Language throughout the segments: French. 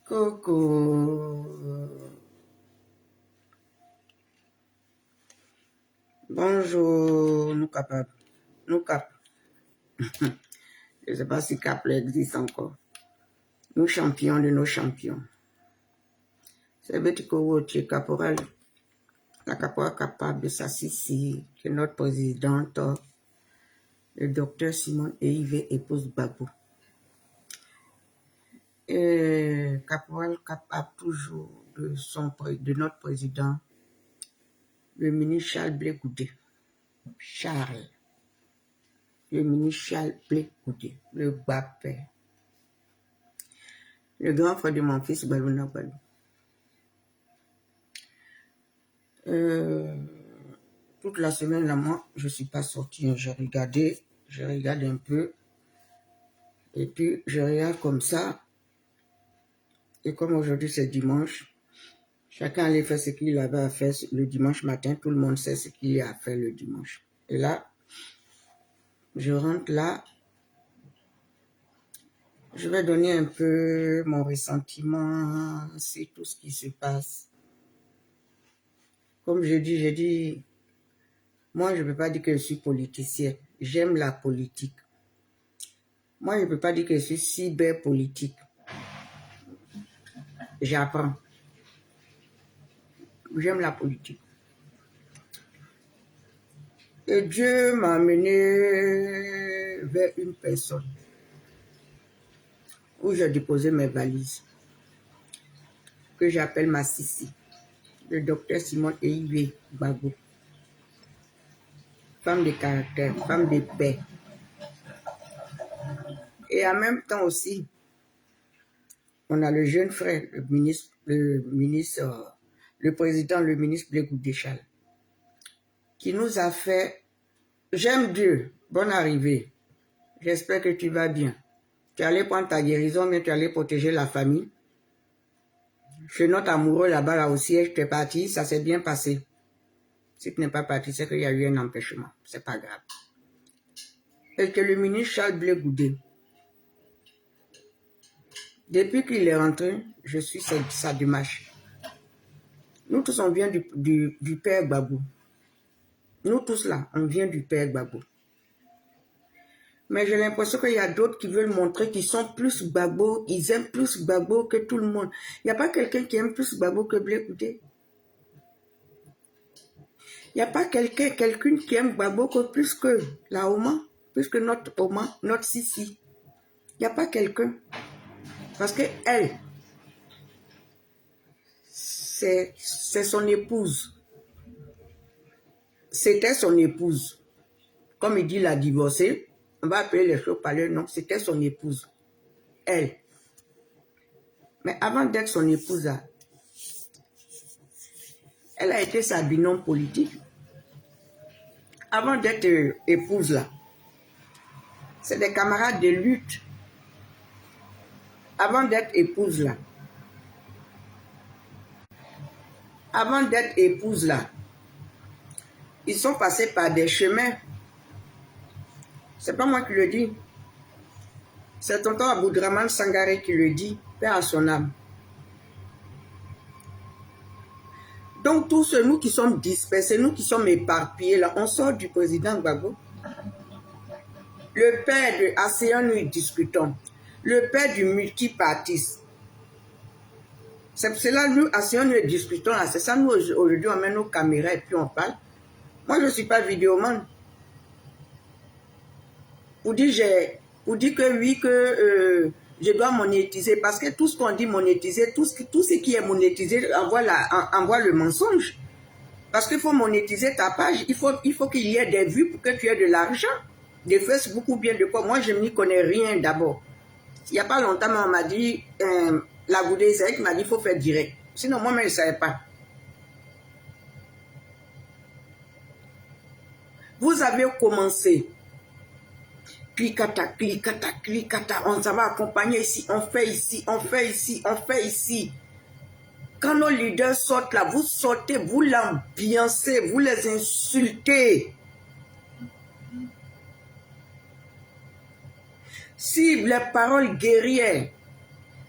Coucou. Bonjour, nous capables. Nous cap. Je ne sais pas si Cap existe encore. Nous champions de nos champions. C'est Betiko tu es caporal. La caporal capable de s'assister que notre présidente, le docteur Simon Eivé, épouse Babou. Et caporal capable toujours de notre président, le ministre Charles Blé Goudé. Charles. Le ministre Charles Blé Goudé, le bas-père. Le grand frère de mon fils, Balouna Balou. Toute la semaine, là, moi, je ne suis pas sortie. Je regarde un peu. Et puis, je regarde comme ça. Et comme aujourd'hui, c'est dimanche, chacun allait faire ce qu'il avait à faire le dimanche matin. Tout le monde sait ce qu'il a à faire le dimanche. Et là, je rentre là. Je vais donner un peu mon ressentiment sur tout ce qui se passe. Comme j'ai dit, moi, je ne peux pas dire que je suis politicienne. J'aime la politique. Moi, je ne peux pas dire que je suis cyberpolitique. J'apprends. J'aime la politique. Et Dieu m'a amené vers une personne où j'ai déposé mes valises, que j'appelle ma Sissi, le docteur Simon Eivé Babou. Femme de caractère, femme de paix. Et en même temps aussi, on a le jeune frère, le président, le ministre Blé Goudé Charles, qui nous a fait, j'aime Dieu, bonne arrivée, j'espère que tu vas bien. Tu allais prendre ta guérison, mais tu allais protéger la famille. Chez notre amoureux là-bas, là au siège, tu es parti, ça s'est bien passé. Si tu n'es pas parti, c'est qu'il y a eu un empêchement, c'est pas grave. Et que le ministre Charles Blé Goudé, depuis qu'il est rentré, je suis sa démarche. Nous tous, on vient du père Babou. Nous tous là, on vient du père Babou. Mais j'ai l'impression qu'il y a d'autres qui veulent montrer qu'ils sont plus Gbagbo, ils aiment plus Gbagbo que tout le monde. Il n'y a pas quelqu'un qui aime plus Gbagbo que Blé Goudé. Il n'y a pas quelqu'une qui aime Gbagbo plus que la Oma, plus que notre Oma, notre Sissi. Il n'y a pas quelqu'un. Parce que elle, c'est son épouse. C'était son épouse. Comme il dit, il a divorcé. On va appeler les choses par leur nom. C'était son épouse. Elle. Mais avant d'être son épouse, elle a été sa binôme politique. Avant d'être épouse là, c'est des camarades de lutte. Avant d'être épouse là, ils sont passés par des chemins. C'est pas moi qui le dis. C'est tonton Aboudraman Sangaré qui le dit, paix à son âme. Donc tous ceux, nous qui sommes dispersés, nous qui sommes éparpillés là, on sort du président Gbagbo. Le père de ASEAN, nous discutons. Le père du multipartiste. C'est pour cela nous, ASEAN, nous discutons là. C'est ça, nous aujourd'hui, on met nos caméras et puis on parle. Moi, je ne suis pas vidéoman. Pour dire que oui, que je dois monétiser. Parce que tout ce qu'on dit monétiser, tout ce qui est monétisé envoie le mensonge. Parce qu'il faut monétiser ta page. Il faut qu'il y ait des vues pour que tu aies de l'argent. Des Facebook ou bien de quoi. Moi, je n'y connais rien d'abord. Il n'y a pas longtemps, on m'a dit, la Goudé qui m'a dit qu'il faut faire direct. Sinon, moi-même, je ne savais pas. Vous avez commencé. Clicata, clicata, clicata. On s'en va accompagner ici. On fait ici, on fait ici, on fait ici. Quand nos leaders sortent là, vous sortez, vous l'ambiancez, vous les insultez. Si les paroles guerrières,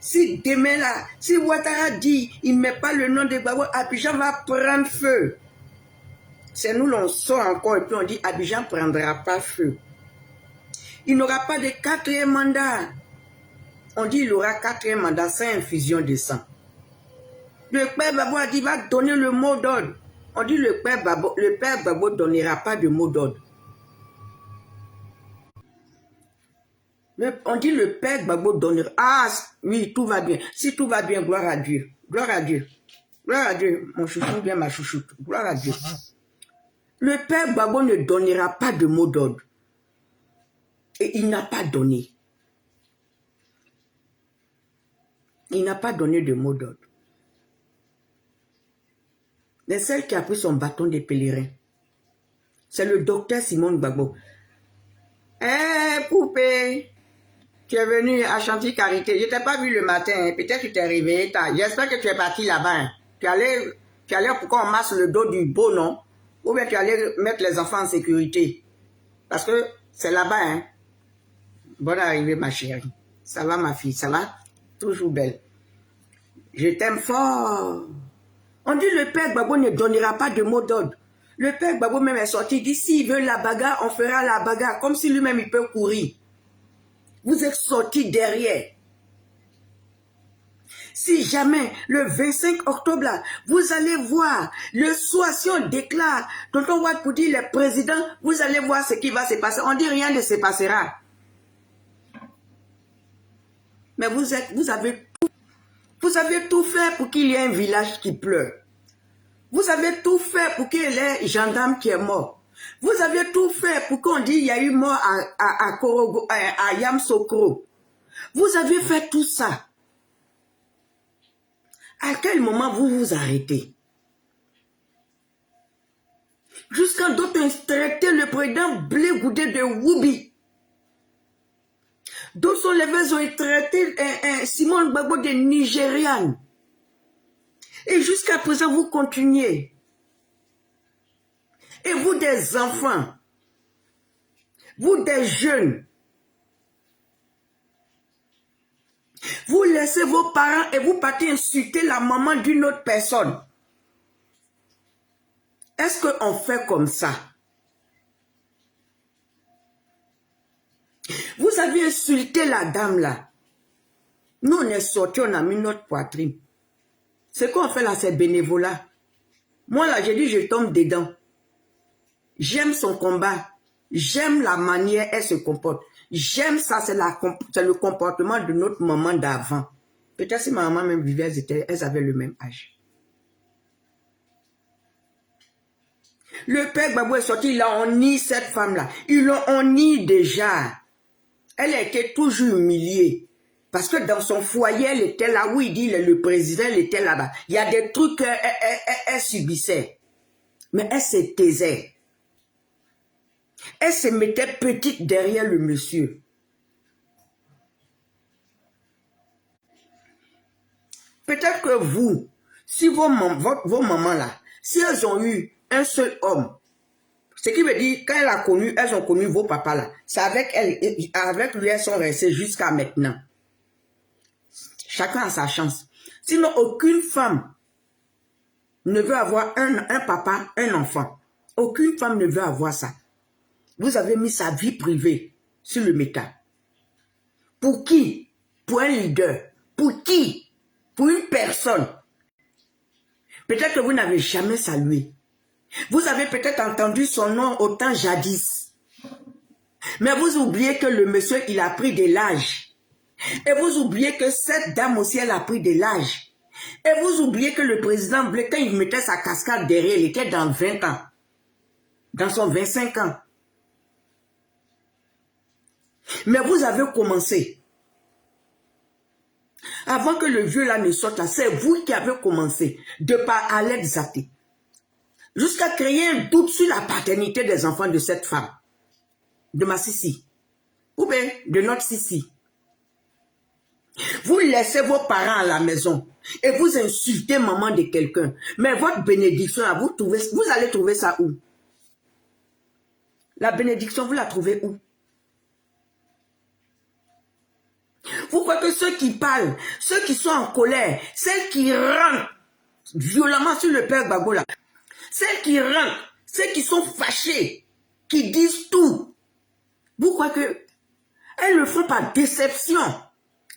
Si demain là, si Ouattara dit, il ne met pas le nom de Gbagbo, Abidjan va prendre feu. C'est nous, l'on sort encore et puis on dit, Abidjan ne prendra pas feu. Il n'aura pas de 4e mandat. On dit, il aura 4e mandat sans infusion de sang. Le père Gbagbo a dit, il va donner le mot d'ordre. On dit, le père Gbagbo ne donnera pas de mot d'ordre. On dit le père Gbagbo donnera. Ah oui, tout va bien. Si tout va bien, gloire à Dieu. Gloire à Dieu. Gloire à Dieu. Mon chouchou bien ma chouchoute. Gloire à Dieu. Le père Gbagbo ne donnera pas de mot d'ordre. Et il n'a pas donné. Il n'a pas donné de mot d'ordre. Mais celle qui a pris son bâton de pèlerin, c'est le docteur Simon Gbagbo. Eh, poupée! Tu es venu à Chantilly Carité. Je ne t'ai pas vu le matin. Peut-être que tu t'es réveillé tard. J'espère que tu es parti là-bas. Tu allais pour qu'on masse le dos du beau, non? Ou bien tu allais mettre les enfants en sécurité. Parce que c'est là-bas. Hein? Bonne arrivée, ma chérie. Ça va, ma fille? Ça va? Toujours belle. Je t'aime fort. On dit le père Gbagbo ne donnera pas de mot d'ordre. Le père Gbagbo même est sorti. Il dit s'il veut la bagarre, on fera la bagarre. Comme si lui-même il peut courir. Vous êtes sortis derrière. Si jamais, le 25 octobre, là, vous allez voir, le soir, si on déclare, tonton Wade pour dire le président, vous allez voir ce qui va se passer. On dit rien ne se passera. Mais vous avez tout fait pour qu'il y ait un village qui pleure. Vous avez tout fait pour qu'il y ait un gendarme qui est mort. Vous avez tout fait pour qu'on dise qu'il y a eu mort à Yamsokro. Vous avez fait tout ça. À quel moment vous vous arrêtez? Jusqu'à d'autres traiter le président Blé Goudé de Woubi. D'autres sont levés, ont traité Simon Gbagbo de Nigériane. Et jusqu'à présent, vous continuez. Et vous des enfants, vous des jeunes, vous laissez vos parents et vous partez insulter la maman d'une autre personne. Est-ce qu'on fait comme ça? Vous avez insulté la dame là. Nous, on est sortis, on a mis notre poitrine. Ce qu'on fait là, c'est bénévolat. Moi là, j'ai dit, je tombe dedans. J'aime son combat. J'aime la manière elle se comporte. J'aime ça, c'est le comportement de notre maman d'avant. Peut-être si ma maman même vivait, elles avaient le même âge. Le père Gbagbo est sorti, il a honni cette femme-là. Ils l'ont honni déjà. Elle a été toujours humiliée. Parce que dans son foyer, elle était là où il dit le président, elle était là-bas. Il y a des trucs qu'elle subissait. Mais elle se taisait. Elle se mettait petite derrière le monsieur. Peut-être que vous, si vos mamans là, si elles ont eu un seul homme, ce qui veut dire, quand elles ont connu vos papas là, c'est avec lui, elles sont restées jusqu'à maintenant. Chacun a sa chance. Sinon, aucune femme ne veut avoir un papa, un enfant. Aucune femme ne veut avoir ça. Vous avez mis sa vie privée sur le métal. Pour qui? Pour un leader. Pour qui? Pour une personne. Peut-être que vous n'avez jamais salué. Vous avez peut-être entendu son nom autant jadis. Mais vous oubliez que le monsieur, il a pris de l'âge. Et vous oubliez que cette dame aussi, elle a pris de l'âge. Et vous oubliez que le président Blé, quand il mettait sa cascade derrière, il était dans 20 ans. Dans son 25 ans. Mais vous avez commencé. Avant que le vieux là ne sorte là, c'est vous qui avez commencé. De par Alex Zaté. Jusqu'à créer un doute sur la paternité des enfants de cette femme. De ma Sissi. Ou bien de notre Sissi. Vous laissez vos parents à la maison. Et vous insultez maman de quelqu'un. Mais votre bénédiction, vous allez trouver ça où? La bénédiction, vous la trouvez où? Vous croyez que ceux qui parlent, ceux qui sont en colère, celles qui rentrent violemment sur le père Gbagbo là, celles qui rentrent, ceux qui sont fâchés, qui disent tout, vous croyez que elles le font par déception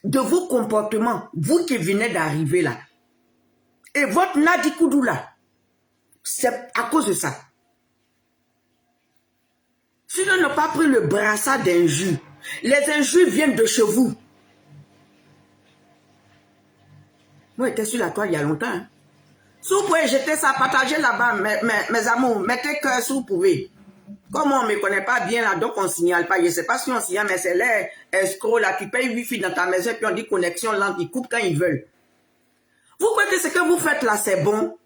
de vos comportements, vous qui venez d'arriver là. Et votre Nadi Koudou là, c'est à cause de ça. Si on n'a pas pris le brassard d'injures, les injures viennent de chez vous. Moi, j'étais sur la toile il y a longtemps. Hein. Si vous pouvez jeter ça, partager là-bas, mes amours, mettez cœur si vous pouvez. Comme on ne me connaît pas bien là, donc on ne signale pas. Je ne sais pas si on signale, mais c'est les escrocs là qui payent Wi-Fi dans ta maison, puis on dit connexion lente, ils coupent quand ils veulent. Vous croyez que ce que vous faites là, c'est bon?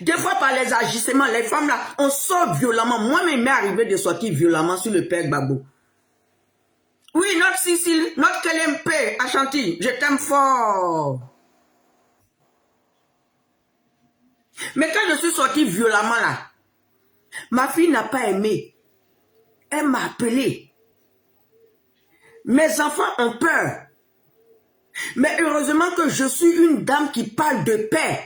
Des fois, par les agissements, les femmes là, on sort violemment. Moi-même, il m'est arrivé de sortir violemment sur le père Gbagbo. Oui, notre Cécile, notre KLMP, Ashanti, je t'aime fort. Mais quand je suis sortie violemment là, ma fille n'a pas aimé. Elle m'a appelé. Mes enfants ont peur. Mais heureusement que je suis une dame qui parle de paix.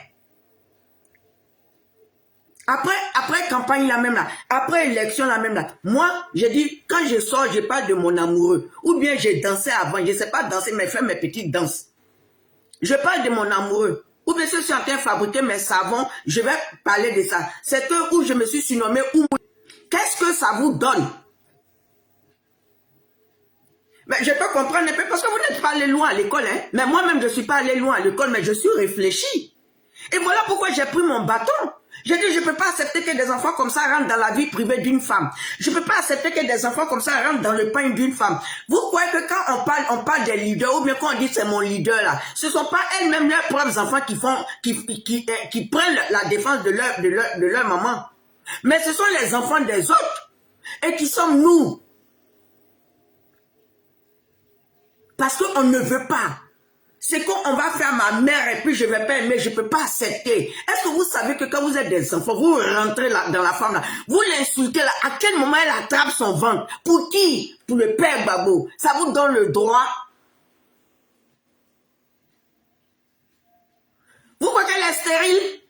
Après campagne la même là, après élection la même là, moi, j'ai dit, quand je sors, je parle de mon amoureux. Ou bien j'ai dansé avant, je ne sais pas danser, mais faire mes petites danses. Je parle de mon amoureux. Ou bien si je suis en train de fabriquer mes savons, je vais parler de ça. C'est eux où je me suis surnommé Oumou. Qu'est-ce que ça vous donne? Mais je peux comprendre un peu parce que vous n'êtes pas allé loin à l'école, hein. Mais moi-même, je ne suis pas allé loin à l'école, mais je suis réfléchi. Et voilà pourquoi j'ai pris mon bâton. J'ai dit, je ne peux pas accepter que des enfants comme ça rentrent dans la vie privée d'une femme. Je ne peux pas accepter que des enfants comme ça rentrent dans le pain d'une femme. Vous croyez que quand on parle des leaders, ou bien quand on dit c'est mon leader là, ce ne sont pas elles-mêmes leurs propres enfants qui prennent la défense de leur maman. Mais ce sont les enfants des autres. Et qui sommes nous? Parce qu'on ne veut pas. C'est qu'on va faire ma mère et puis je ne vais pas aimer, je ne peux pas accepter. Est-ce que vous savez que quand vous êtes des enfants, vous rentrez là, dans la femme là, vous l'insultez là, à quel moment elle attrape son ventre? Pour qui? Pour le père Gbagbo. Ça vous donne le droit? Vous croyez qu'elle est stérile?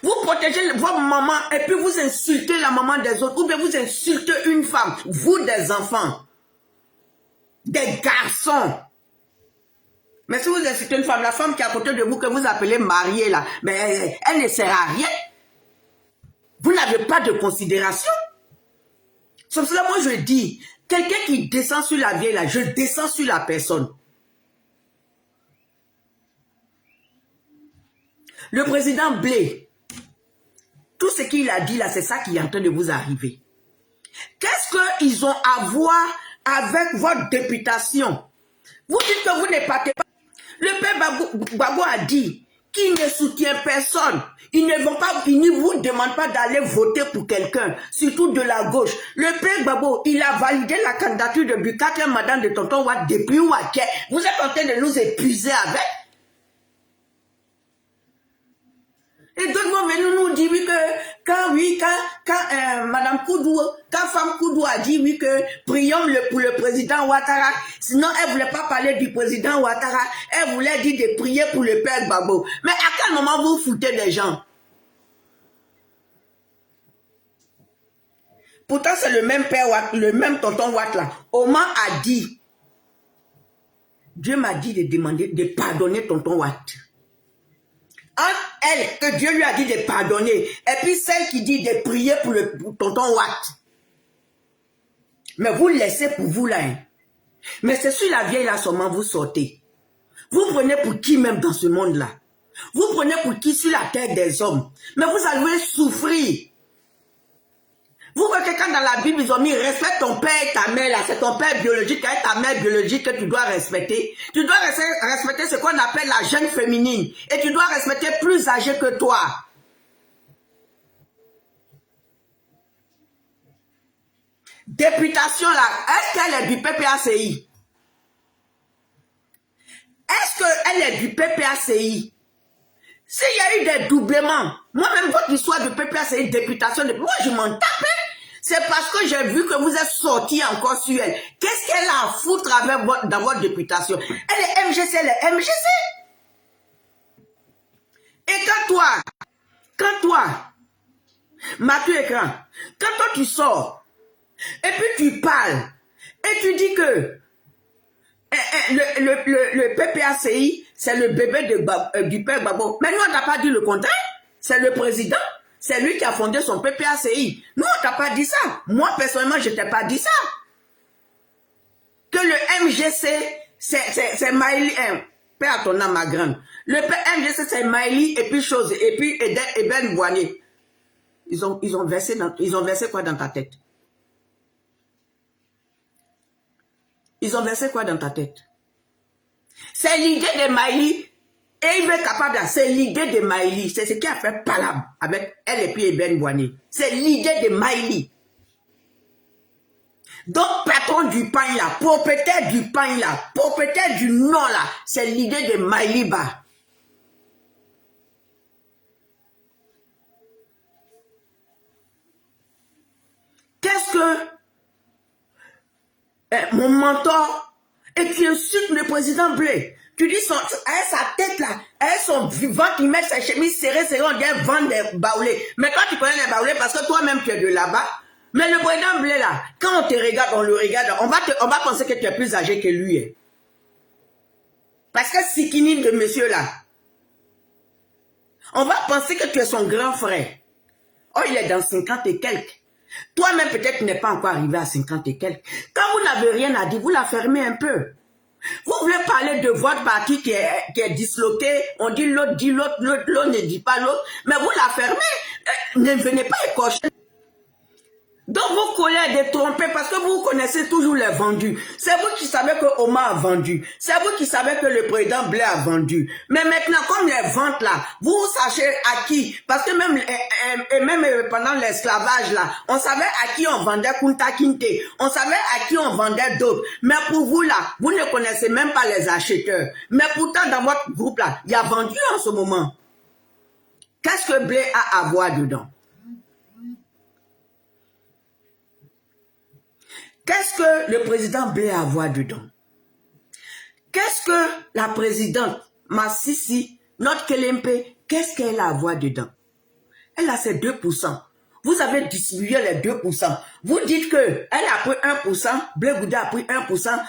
Vous protégez votre maman et puis vous insultez la maman des autres ou bien vous insultez une femme, vous des enfants. Des garçons. Mais si vous insultez une femme, la femme qui est à côté de vous, que vous appelez mariée là, mais elle ne sert à rien. Vous n'avez pas de considération. C'est pour cela moi je dis, quelqu'un qui descend sur la vieille là, je descends sur la personne. Le président Blé, tout ce qu'il a dit là, c'est ça qui est en train de vous arriver. Qu'est-ce qu'ils ont à voir avec votre députation? Vous dites que vous ne partez pas. Le père Gbagbo a dit qu'il ne soutient personne. Ils ne vous demandent pas d'aller voter pour quelqu'un, surtout de la gauche. Le père Gbagbo, il a validé la candidature de Bukake Madame de Tonton Watt depuis Ouaké. Vous êtes en train de nous épuiser avec. Et d'autres vont venir nous dire oui que quand Madame Koudou, quand Femme Koudou a dit oui que prions pour le président Ouattara, sinon elle ne voulait pas parler du président Ouattara, elle voulait dire de prier pour le père Gbagbo. Mais à quel moment vous foutez des gens? Pourtant c'est le même père Watt, le même tonton Watt là. Oman a dit, Dieu m'a dit de demander, de pardonner tonton Watt. Entre elle, que Dieu lui a dit de pardonner, et puis celle qui dit de prier pour tonton Watt. Mais vous le laissez pour vous là. Hein. Mais c'est sur la vieille là seulement vous sortez. Vous prenez pour qui même dans ce monde là? Vous prenez pour qui sur la terre des hommes? Mais vous allez souffrir. Vous voyez que quand dans la Bible, ils ont mis respecte ton père et ta mère là, c'est ton père biologique et ta mère biologique que tu dois respecter. Tu dois respecter ce qu'on appelle la jeune féminine. Et tu dois respecter plus âgé que toi. Députation là, est-ce qu'elle est du PPACI? Est-ce qu'elle est du PPACI? S'il y a eu des doublements, moi-même, votre histoire de PPA, c'est une députation. Moi, je m'en tape. C'est parce que j'ai vu que vous êtes sortis encore sur elle. Qu'est-ce qu'elle a à foutre avec dans votre députation? Elle est MGC, elle est MGC. Et quand toi, Mathieu Écran, quand toi tu sors, et puis tu parles, et tu dis que le PPACI, c'est le bébé du père Gbagbo. Mais nous, on n'a pas dit le contraire. C'est le président. C'est lui qui a fondé son PPACI. Nous, on t'a pas dit ça. Moi, personnellement, je t'ai pas dit ça. Que le MGC, c'est Maïli, père à ton âme, ma grande. Le MGC, c'est Maïli, et puis chose, et puis Eben Boigné. Ils ont versé quoi dans ta tête? Ils ont versé quoi dans ta tête? C'est l'idée de Maïli. Et il veut être capable de... C'est l'idée de Maïli. C'est ce qui a fait Palam avec elle et puis Eben Boigné. C'est l'idée de Maïli. Donc, patron du pain là, propriétaire du pain là, propriétaire du nom là, c'est l'idée de Maïli Ba. Qu'est-ce que mon mentor, et tu insultes le président Blé? Tu dis avec sa tête là, avec son ventre, il met sa chemise serrée, on dirait vendre des baoulés. Mais toi, tu connais les baoulés parce que toi-même, tu es de là-bas. Mais le président Blé là, quand on te regarde, on le regarde, on va penser que tu es plus âgé que lui. Parce que Sikini de monsieur là, on va penser que tu es son grand frère. Oh, il est dans 50 et quelques. Toi-même, peut-être, tu n'es pas encore arrivé à 50 et quelques. Quand vous n'avez rien à dire, vous la fermez un peu. Vous voulez parler de votre parti qui est disloqué, on dit l'autre ne dit pas l'autre, mais vous la fermez. Ne venez pas écorcher. Donc vos collègues détrompés parce que vous connaissez toujours les vendus. C'est vous qui savez que Omar a vendu. C'est vous qui savez que le président Blé a vendu. Mais maintenant, comme les ventes là, vous sachez à qui. Parce que même pendant l'esclavage là, on savait à qui on vendait Kunta Kinte. On savait à qui on vendait d'autres. Mais pour vous là, vous ne connaissez même pas les acheteurs. Mais pourtant, dans votre groupe là, il y a vendu en ce moment. Qu'est-ce que Blé a à voir dedans? Qu'est-ce que le président Blé a à voir dedans? Qu'est-ce que la présidente Massissi, notre Kelempe, qu'est-ce qu'elle a à voir dedans? Elle a ses 2%. Vous avez distribué les 2%. Vous dites que elle a pris 1%, Blé Gouda a pris 1%,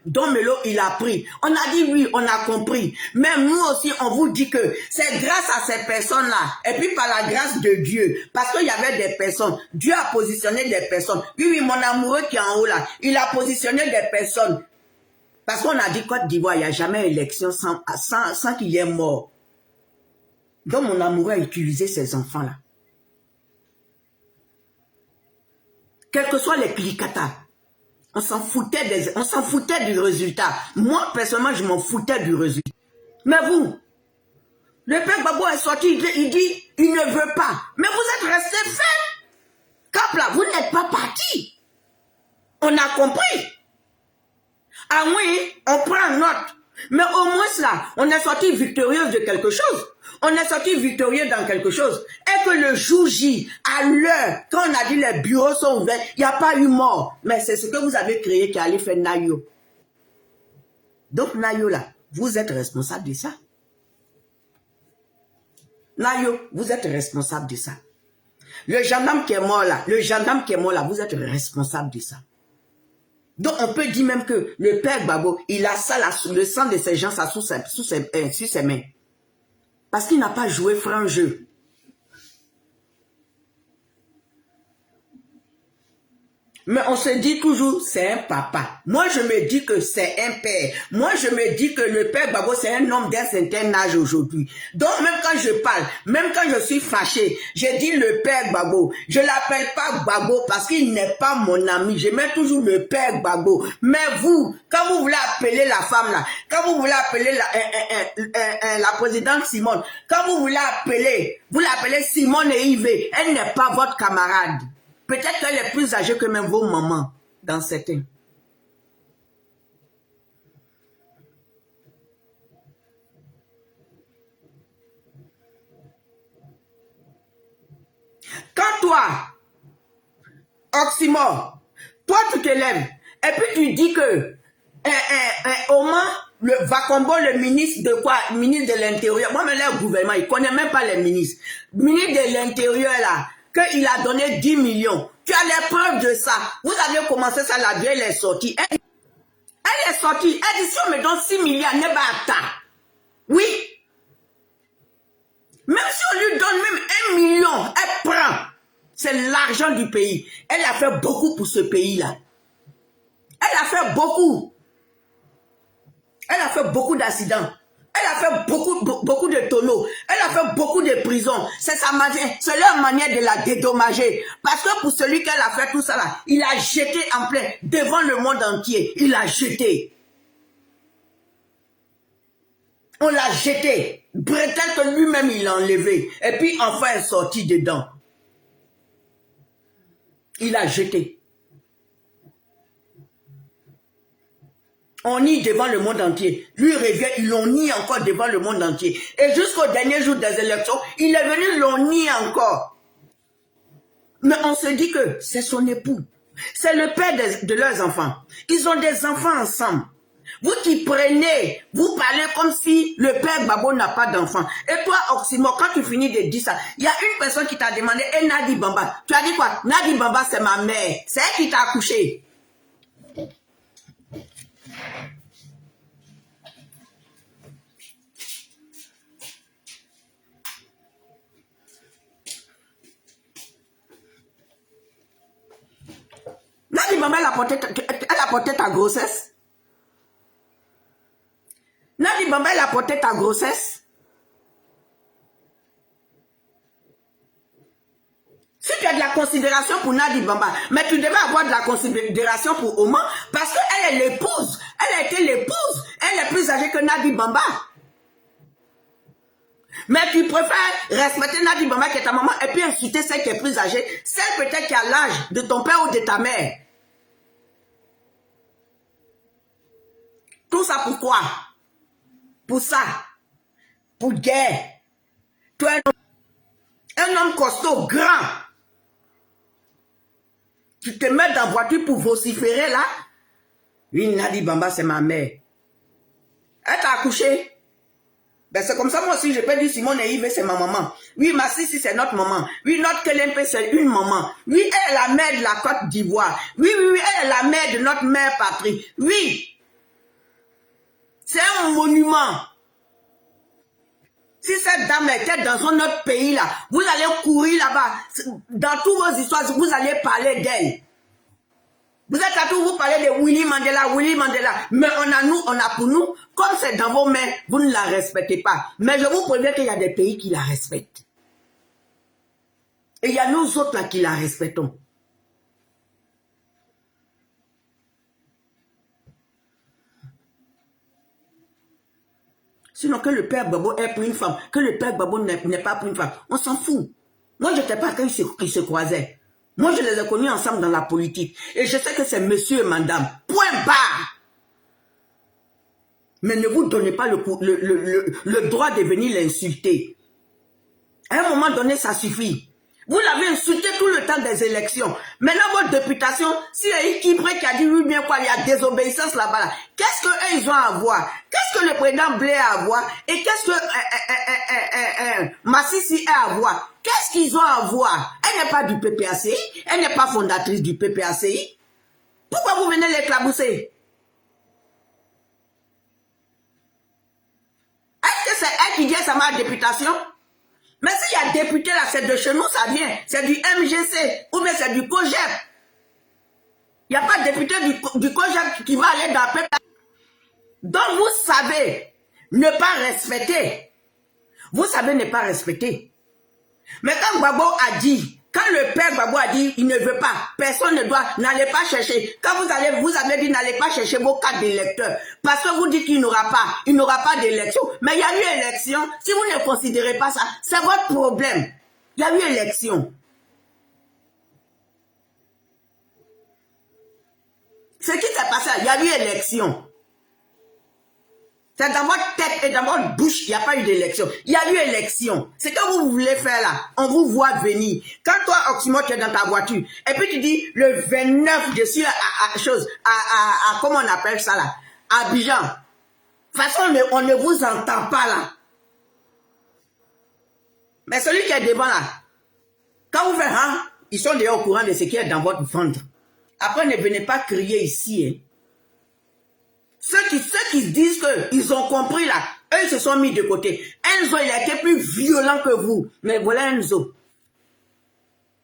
Don Melo, il a pris. On a dit oui, on a compris. Mais nous aussi, on vous dit que c'est grâce à ces personnes-là, et puis par la grâce de Dieu, parce qu'il y avait des personnes, Dieu a positionné des personnes. Oui, mon amoureux qui est en haut là, il a positionné des personnes. Parce qu'on a dit Côte d'Ivoire, il n'y a jamais élection sans qu'il y ait mort. Donc mon amoureux a utilisé ces enfants-là. Quels que soient les clicatas, on s'en foutait du résultat. Moi, personnellement, je m'en foutais du résultat. Mais vous, le père Gbagbo est sorti, il dit, il ne veut pas. Mais vous êtes resté ferme. Cap là, vous n'êtes pas parti. On a compris. Ah oui, on prend note. Mais au moins là, on est sorti victorieuse de quelque chose. On est sorti victorieux dans quelque chose. Et que le jour J, à l'heure, quand on a dit les bureaux sont ouverts, il n'y a pas eu mort. Mais c'est ce que vous avez créé qui allait faire Nayo. Donc Nayo là, vous êtes responsable de ça. Nayo, vous êtes responsable de ça. Le gendarme qui est mort là, vous êtes responsable de ça. Donc on peut dire même que le père Gbagbo, il a ça, le sang de ces gens, ça sur ses mains. Parce qu'il n'a pas joué franc jeu. Mais on se dit toujours, c'est un papa. Moi, je me dis que c'est un père. Moi, je me dis que le père Gbagbo, c'est un homme d'un certain âge aujourd'hui. Donc, même quand je parle, même quand je suis fâché, je dis le père Gbagbo. Je ne l'appelle pas Gbagbo parce qu'il n'est pas mon ami. Je mets toujours le père Gbagbo. Mais vous, quand vous voulez appeler la femme là, quand vous voulez appeler la présidente Simone, quand vous l'appelez Simone et Yves, elle n'est pas votre camarade. Peut-être qu'elle est plus âgée que même vos mamans, dans certains. toi, Oxymore, toi tu te lèves et puis tu dis que Oman va combattre le ministre de quoi? Ministre de l'Intérieur. Moi, mais le gouvernement, il ne connaît même pas les ministres. Ministre de l'Intérieur, là, qu'il a donné 10 millions. Tu as les preuves de ça. Vous avez commencé ça, la vieille est sortie. Elle est sortie. Elle dit, si on me donne 6 milliards, n'est pas à ta. Oui. Même si on lui donne même 1 million, elle prend. C'est l'argent du pays. Elle a fait beaucoup pour ce pays-là. Elle a fait beaucoup. Elle a fait beaucoup d'accidents. Elle a fait beaucoup de tonneaux. Elle a fait beaucoup de prisons. C'est leur manière de la dédommager. Parce que pour celui qu'elle a fait tout ça là, il a jeté en plein devant le monde entier. Il a jeté. On l'a jeté. Bretel que lui-même il l'a enlevé. Et puis enfin elle est sortie dedans. Il a jeté. On nie devant le monde entier. Lui revient, ils l'ont nié encore devant le monde entier. Et jusqu'au dernier jour des élections, il est venu, l'ont nié encore. Mais on se dit que c'est son époux. C'est le père de leurs enfants. Ils ont des enfants ensemble. Vous qui prenez, vous parlez comme si le père Babo n'a pas d'enfant. Et toi, Oxymore, quand tu finis de dire ça, il y a une personne qui t'a demandé, et Nadi Bamba, tu as dit quoi? Nadi Bamba, c'est ma mère. C'est elle qui t'a accouché. Nadi Bamba, elle a porté ta grossesse. Nadi Bamba, elle a porté ta grossesse. Si tu as de la considération pour Nadi Bamba, mais tu devais avoir de la considération pour Oman, parce qu'elle est l'épouse. Elle a été l'épouse. Elle est plus âgée que Nadi Bamba. Mais tu préfères respecter Nadi Bamba qui est ta maman et puis insulter celle qui est plus âgée, celle peut-être qui a l'âge de ton père ou de ta mère. Tout ça pourquoi? Pour ça. Pour guerre. Tu es un homme costaud, grand. Tu te mets dans la voiture pour vociférer là. Oui, Nadi Bamba, c'est ma mère. Elle t'a accouché. Ben c'est comme ça, moi aussi, je peux dire Simone et Yves, c'est ma maman. Oui, ma Sissi, c'est notre maman. Oui, notre Kelempe, c'est une maman. Oui, elle est la mère de la Côte d'Ivoire. Oui, elle est la mère de notre mère patrie. Oui. C'est un monument. Si cette dame était dans un autre pays là, vous allez courir là-bas. Dans toutes vos histoires, vous allez parler d'elle. Vous êtes à tout, vous parlez de Willy Mandela. Mais on a pour nous, comme c'est dans vos mains, vous ne la respectez pas. Mais je vous préviens qu'il y a des pays qui la respectent. Et il y a nous autres là qui la respectons. Sinon que le père Babo est pour une femme, que le père Babo n'est pas pour une femme, on s'en fout. Moi, je ne sais pas quand ils se croisaient. Moi, je les ai connus ensemble dans la politique. Et je sais que c'est monsieur et madame. Point barre. Mais ne vous donnez pas le droit de venir l'insulter. À un moment donné, ça suffit. Vous l'avez insulté tout le temps des élections. Maintenant, votre députation, si il y a Ikibre qui a dit oui, bien quoi, il y a désobéissance là-bas. Là. Qu'est-ce qu'eux, ils ont à voir? Qu'est-ce que le président Blé a à voir? Et qu'est-ce que Massissi a à voir? Qu'est-ce qu'ils ont à voir? Elle n'est pas du PPACI. Elle n'est pas fondatrice du PPACI. Pourquoi vous venez l'éclabousser? Est-ce que c'est elle qui vient à ma députation? Mais s'il y a député là, c'est de chez nous, ça vient. C'est du MGC ou bien c'est du COGEP. Il n'y a pas de député du COGEP qui va aller dans le peuple. Donc vous savez ne pas respecter. Vous savez ne pas respecter. Mais quand Babo a dit, quand le père Babo a dit, il ne veut pas, personne ne doit, n'allez pas chercher. Quand vous avez dit, n'allez pas chercher vos cartes d'électeurs. Parce que vous dites qu'il n'aura pas d'élection. Mais il y a eu élection. Si vous ne considérez pas ça, c'est votre problème. Il y a eu élection. Ce qui s'est passé, il y a eu élection. C'est dans votre tête et dans votre bouche qu'il n'y a pas eu d'élection. Il y a eu élection. C'est que vous voulez faire là. On vous voit venir. Quand toi, Oxymore, tu es dans ta voiture, et puis tu dis, le 29, je suis comment on appelle ça là? À Abidjan. De toute façon, on ne vous entend pas là. Mais celui qui est devant là, quand vous faites, hein, ils sont déjà au courant de ce qui est dans votre ventre. Après, ne venez pas crier ici. Hein. Ceux qui disent qu'ils ont compris là, eux, ils se sont mis de côté. Enzo, il a été plus violent que vous. Mais voilà Enzo.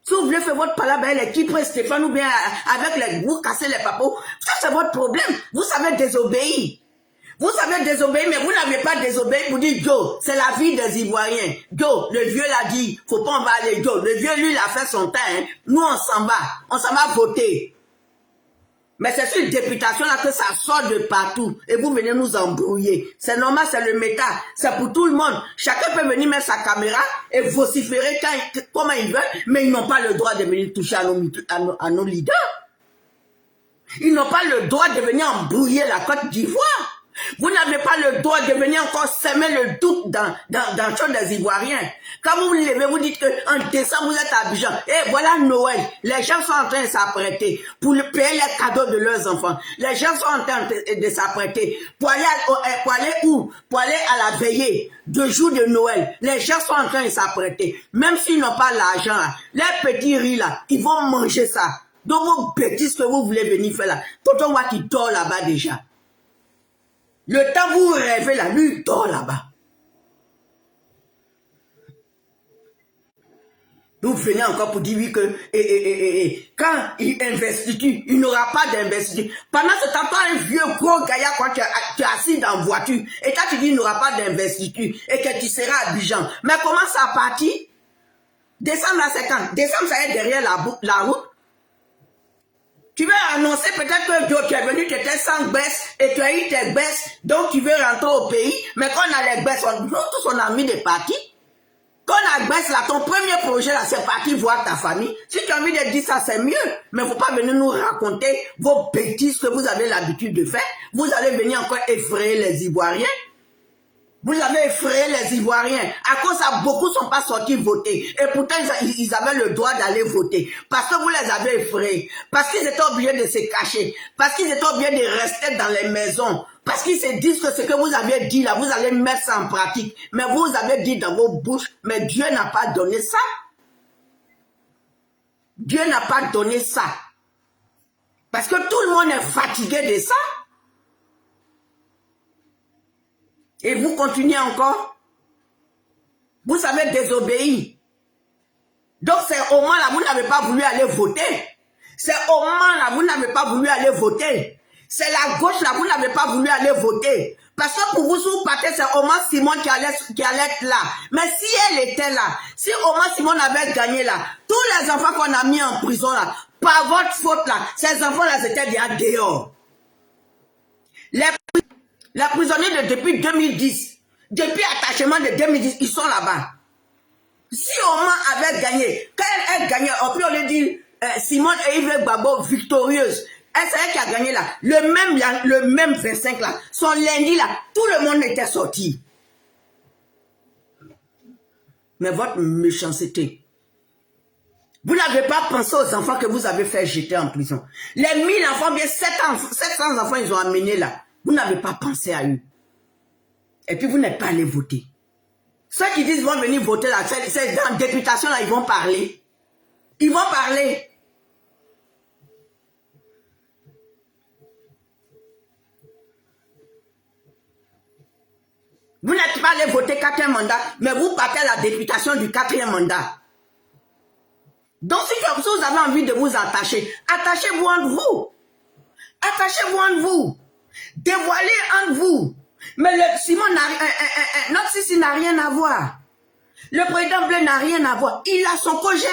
Si vous voulez faire votre palabre avec les Kipre, Stéphane, ou bien avec les vous casser les papos, ça c'est votre problème. Vous savez désobéir. Vous savez désobéir, mais vous n'avez pas désobéi pour dire Joe, c'est la vie des Ivoiriens. Joe, le vieux l'a dit, faut pas en va aller Joe. Le vieux, lui, il a fait son temps. Hein. Nous, on s'en va voter. Mais c'est sur une députation là que ça sort de partout. Et vous venez nous embrouiller. C'est normal, c'est le méta. C'est pour tout le monde. Chacun peut venir mettre sa caméra et vociférer comment il veut, mais ils n'ont pas le droit de venir toucher à nos leaders. Ils n'ont pas le droit de venir embrouiller la Côte d'Ivoire. Vous n'avez pas le droit de venir encore semer le doute dans le champ des Ivoiriens. Quand vous vous levez, vous dites qu'en décembre, vous êtes à Abidjan. Et voilà Noël. Les gens sont en train de s'apprêter pour payer les cadeaux de leurs enfants. Les gens sont en train de s'apprêter pour aller où? Pour aller à la veillée de jour de Noël. Les gens sont en train de s'apprêter. Même s'ils n'ont pas l'argent, les petits riz là, ils vont manger ça. Donc vos bêtises que vous voulez venir faire là. Tonton Waki dort là-bas déjà. Le temps vous rêvez là, lui dort là-bas. Vous venez encore pour dire oui que quand il investitue, il n'aura pas d'investiture. Pendant ce temps, toi, un vieux gros gaillard, quand tu es assis dans la voiture, et toi tu dis il n'aura pas d'investiture et que tu seras à Abidjan. Mais comment ça partit? Décembre là, c'est quand? Décembre, ça est derrière la route. Tu veux annoncer peut-être que tu es venu, tu étais sans baisse et tu as eu tes baisses, donc tu veux rentrer au pays. Mais quand on a les baisses, tous on a mis des parties. Quand on a baisse là, ton premier projet là, c'est parti voir ta famille. Si tu as envie de dire ça, c'est mieux. Mais il ne faut pas venir nous raconter vos bêtises que vous avez l'habitude de faire. Vous allez venir encore effrayer les Ivoiriens. Vous avez effrayé les Ivoiriens. À cause ça, beaucoup ne sont pas sortis voter. Et pourtant, ils avaient le droit d'aller voter. Parce que vous les avez effrayés. Parce qu'ils étaient obligés de se cacher. Parce qu'ils étaient obligés de rester dans les maisons. Parce qu'ils se disent que ce que vous avez dit là, vous allez mettre ça en pratique. Mais vous avez dit dans vos bouches, mais Dieu n'a pas donné ça. Dieu n'a pas donné ça. Parce que tout le monde est fatigué de ça. Et vous continuez encore. Vous savez désobéir. Donc c'est au moment là, vous n'avez pas voulu aller voter. C'est au moment là, vous n'avez pas voulu aller voter. C'est la gauche là, vous n'avez pas voulu aller voter. Parce que pour vous, si vous partez, c'est Omar Simon qui allait être là. Mais si elle était là, si Omar Simon avait gagné là, tous les enfants qu'on a mis en prison là, par votre faute là, ces enfants là, c'était déjà dehors. Les prisonniers depuis 2010, depuis attachement de 2010, ils sont là-bas. Si Omar avait gagné, quand elle gagnait, on peut lui dire Simone et Yves Gbagbo victorieuse. C'est elle qui a gagné là. Le même 25 là. Son lundi là, tout le monde était sorti. Mais votre méchanceté. Vous n'avez pas pensé aux enfants que vous avez fait jeter en prison. Les 1000 enfants, bien 700 enfants, ils ont amené là. Vous n'avez pas pensé à eux. Et puis vous n'êtes pas allé voter. Ceux qui disent qu'ils vont venir voter là, c'est dans la députation là, ils vont parler. Ils vont parler. Vous n'êtes pas allé voter 4e mandat, mais vous partez à la députation du 4e mandat. Donc si vous avez envie de vous attacher, attachez-vous entre vous. Attachez-vous entre vous. Dévoilez entre vous. Mais notre Sissi n'a rien à voir. Le président Blé n'a rien à voir. Il a son COGEP.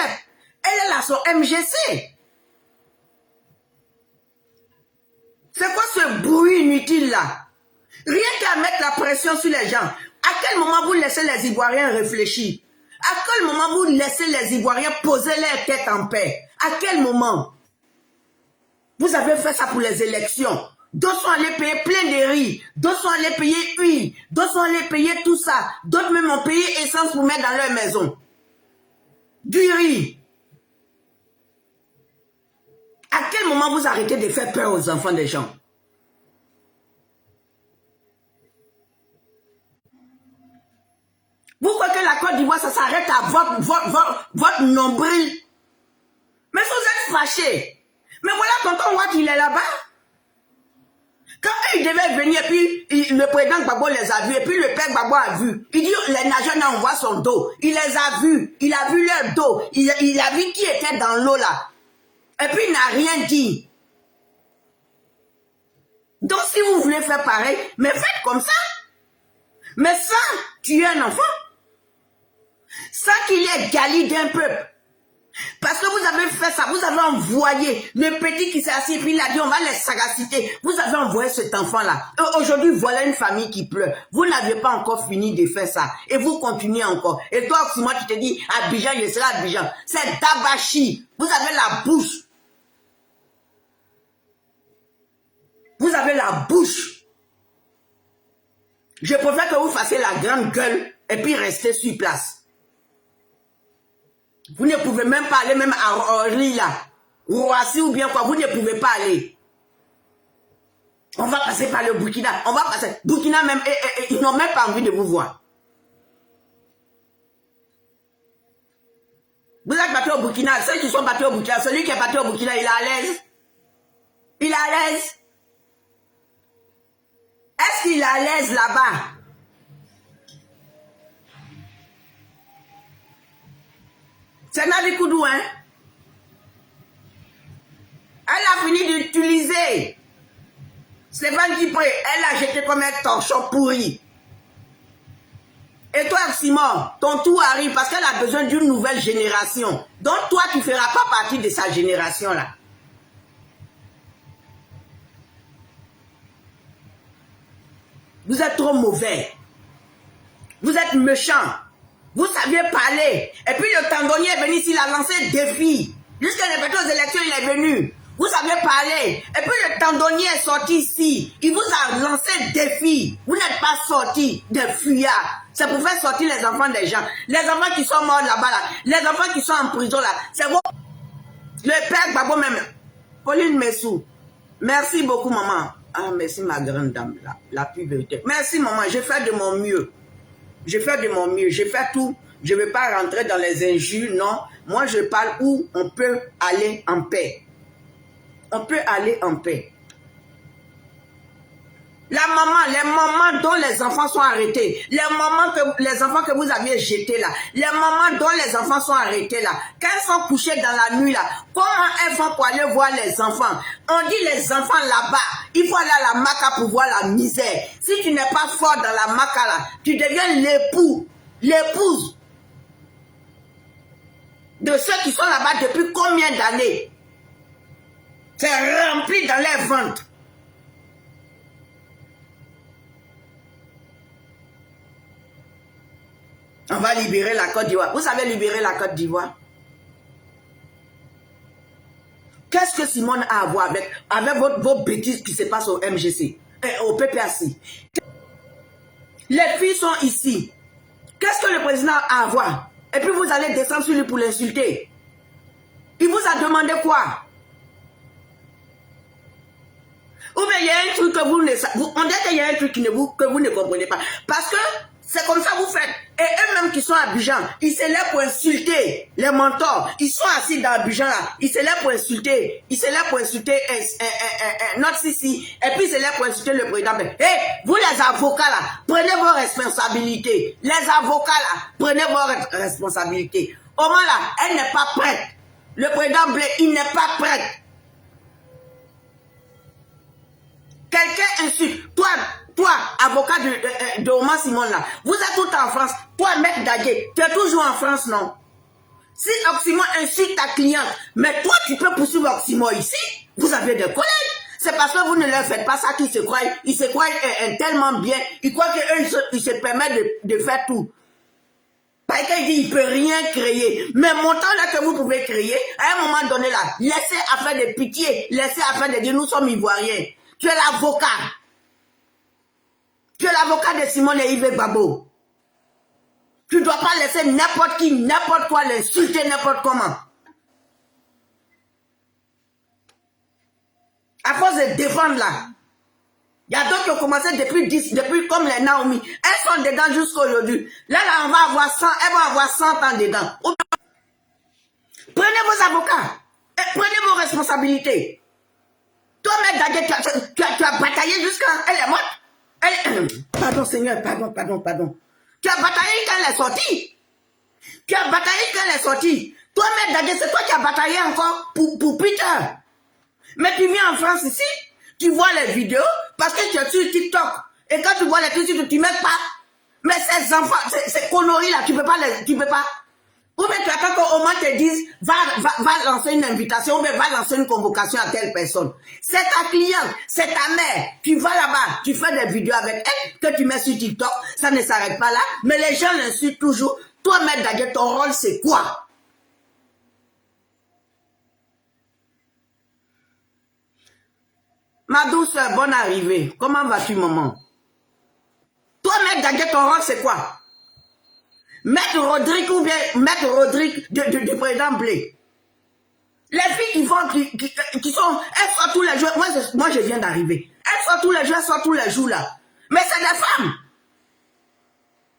Elle a son MGC. C'est quoi ce bruit inutile là? Rien qu'à mettre la pression sur les gens. À quel moment vous laissez les Ivoiriens réfléchir? À quel moment vous laissez les Ivoiriens poser leur tête en paix? À quel moment? Vous avez fait ça pour les élections. D'autres sont allés payer plein de riz. D'autres sont allés payer huile. D'autres sont allés payer tout ça. D'autres même ont payé essence pour mettre dans leur maison. Du riz. À quel moment vous arrêtez de faire peur aux enfants des gens? Vous croyez que la Côte d'Ivoire, ça s'arrête à votre nombril? Mais vous êtes fâchés. Mais voilà, tonton Watt, il est là-bas. Quand ils devaient venir, puis le président Gbagbo les a vus, et puis le père Gbagbo a vu. Il dit, les nageurs n'envoient son dos. Il les a vus. Il a vu leur dos. Il a vu qui était dans l'eau là. Et puis il n'a rien dit. Donc si vous voulez faire pareil, mais faites comme ça. Mais sans tuer un enfant. Sans qu'il y ait galie d'un peuple. Parce que vous avez fait ça, vous avez envoyé le petit qui s'est assis, puis il a dit on va les sagaciter. Vous avez envoyé cet enfant-là. Aujourd'hui, voilà une famille qui pleure. Vous n'aviez pas encore fini de faire ça. Et vous continuez encore. Et toi, si moi tu te dis Abidjan, je serai à Abidjan. C'est Dabachi. Vous avez la bouche. Vous avez la bouche. Je préfère que vous fassiez la grande gueule et puis restez sur place. Vous ne pouvez même pas aller même à Orly là. Roissy ou bien quoi, vous ne pouvez pas aller. On va passer par le Burkina. On va passer. Burkina même, ils n'ont même pas envie de vous voir. Vous êtes battu au Burkina. Ceux qui sont battus au Burkina, celui qui est battu au Burkina, il est à l'aise. Il est à l'aise. Est-ce qu'il est à l'aise là-bas? C'est Nadi Koudou, hein? Elle a fini d'utiliser Stéphane Dipré. Elle a jeté comme un torchon pourri. Et toi, Simon, ton tour arrive parce qu'elle a besoin d'une nouvelle génération. Donc toi, tu ne feras pas partie de sa génération-là. Vous êtes trop mauvais. Vous êtes méchants. Vous saviez parler. Et puis le Tandonnier est venu ici, il a lancé un défi. Jusqu'à aux élections, il est venu. Vous savez parler. Et puis le Tandonnier est sorti ici. Il vous a lancé un défi. Vous n'êtes pas sortis de fuyards. C'est pour faire sortir les enfants des gens. Les enfants qui sont morts là-bas, là. Les enfants qui sont en prison là. C'est vous. Le père Gbagbo même. Pauline Messou. Merci beaucoup, maman. Ah, merci ma grande dame, la puberté. Merci, maman. Je fais de mon mieux. Je fais de mon mieux, je fais tout. Je ne vais pas rentrer dans les injures, non. Moi, je parle où on peut aller en paix. On peut aller en paix. La maman, les mamans dont les enfants sont arrêtés, les enfants que vous aviez jetés là, les mamans dont les enfants sont arrêtés là, quand elles sont couchées dans la nuit là, comment elles font pour aller voir les enfants? On dit les enfants là-bas, il faut aller à la Maka pour voir la misère. Si tu n'es pas fort dans la Maka là, tu deviens l'époux, l'épouse de ceux qui sont là-bas depuis combien d'années? C'est rempli dans les ventres. On va libérer la Côte d'Ivoire. Vous savez libérer la Côte d'Ivoire? Qu'est-ce que Simone a à voir avec vos bêtises qui se passent au MGC, au PPAC? Les filles sont ici. Qu'est-ce que le président a à voir? Et puis vous allez descendre sur lui pour l'insulter. Il vous a demandé quoi? Ou bien il y a un truc que vous ne savez. On dit qu'il y a un truc que vous ne comprenez pas. Parce que c'est comme ça que vous faites. Et eux-mêmes qui sont à Abidjan, ils se lèvent pour insulter les mentors. Ils sont assis dans Abidjan là. Ils se lèvent pour insulter. Ils se lèvent pour insulter notre Sissi. Et puis ils se lèvent pour insulter le président. Hey, vous les avocats là, prenez vos responsabilités. Les avocats là, prenez vos responsabilités. Au moins là, elle n'est pas prête. Le président Blé, il n'est pas prêt. Quelqu'un insulte. Toi, avocat de Omar Simon là, vous êtes tout en France. Toi, Maître Daguet, tu es toujours en France, non? Si Oxymore insulte ta cliente, mais toi, tu peux poursuivre Oxymore ici. Vous avez des collègues. C'est parce que vous ne leur faites pas ça qu'ils se croient. Ils se croient tellement bien. Ils croient qu'eux, ils se permettent de faire tout. Parce qu'il dit, il ne peut rien créer. Mais mon temps là que vous pouvez créer, à un moment donné là, laissez affaire de pitié, laissez affaire de dire, nous sommes Ivoiriens. Tu es l'avocat. Tu es l'avocat de Simone et Yves Gbagbo. Tu ne dois pas laisser n'importe qui, n'importe quoi l'insulter n'importe comment. À force de défendre là. Il y a d'autres qui ont commencé depuis comme les Naomi. Elles sont dedans jusqu'à aujourd'hui. Là, on va avoir 100, elles vont avoir 100 ans dedans. Prenez vos avocats. Et prenez vos responsabilités. Toi, Maître Dadje, tu as bataillé jusqu'à... Elle est morte. Pardon, Seigneur, pardon. Tu as bataillé quand elle est sortie. Toi, Maître Dadje, c'est toi qui as bataillé encore pour Peter. Mais tu viens en France ici, tu vois les vidéos, parce que tu es sur TikTok. Et quand tu vois les trucs, tu ne mets pas. Mais ces enfants, ces conneries là, tu peux pas. Ou bien tu attends qu'au moins te dise, va lancer une invitation, ou bien va lancer une convocation à telle personne. C'est ta cliente, c'est ta mère. Tu vas là-bas, tu fais des vidéos avec elle, que tu mets sur TikTok, ça ne s'arrête pas là. Mais les gens l'insultent toujours. Toi, Maître Dadje, ton rôle, c'est quoi? Ma douce, bonne arrivée. Comment vas-tu, maman? Toi, Maître Dadje, ton rôle, c'est quoi? Maître Rodrigue ou bien Maître Rodrigue du président Blé. Les filles qui sont, elles sortent tous les jours. Moi, je viens d'arriver. Elles sortent tous les jours, là. Mais c'est des femmes.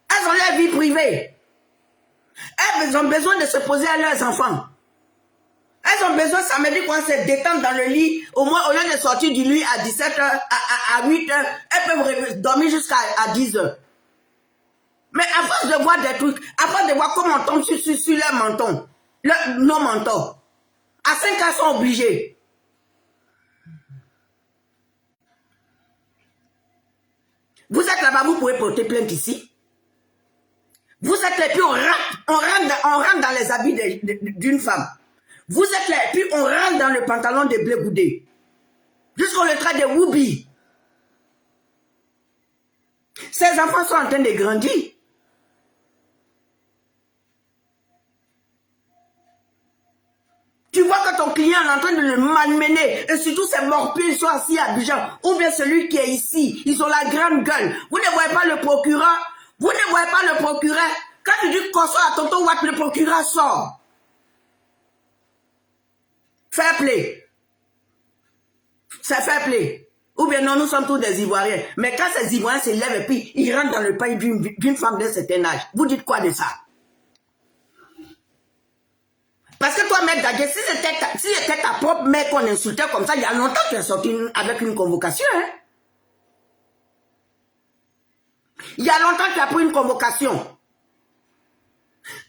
Elles ont leur vie privée. Elles ont besoin de se poser à leurs enfants. Elles ont besoin, ça me dit qu'on se détendre dans le lit, au moins au lieu de sortir du lit à 17h, à 8h, elles peuvent dormir jusqu'à 10h. Mais à force de voir des trucs, à force de voir comment on tombe sur leur menton, nos mentons, à 5 ans, ils sont obligés. Vous êtes là-bas, vous pouvez porter plainte ici. Vous êtes là, puis on rentre dans les habits d'une femme. Vous êtes là, puis on rentre dans le pantalon de Blé Goudé. Jusqu'au le trait de Woubi. Ces enfants sont en train de grandir. Tu vois que ton client est en train de le malmener. Et surtout, ces morpions sont assis à Abidjan. Ou bien celui qui est ici. Ils ont la grande gueule. Vous ne voyez pas le procureur. Quand tu dis qu'on sort à tonton Watt, le procureur sort. Fair play. C'est fair play. Ou bien non, nous sommes tous des Ivoiriens. Mais quand ces Ivoiriens se lèvent et puis ils rentrent dans le pays d'une femme d'un certain âge, vous dites quoi de ça? Parce que toi, Maître Dadje, si c'était ta propre mère qu'on insultait comme ça, il y a longtemps tu es sorti avec une convocation. Hein? Il y a longtemps tu as pris une convocation.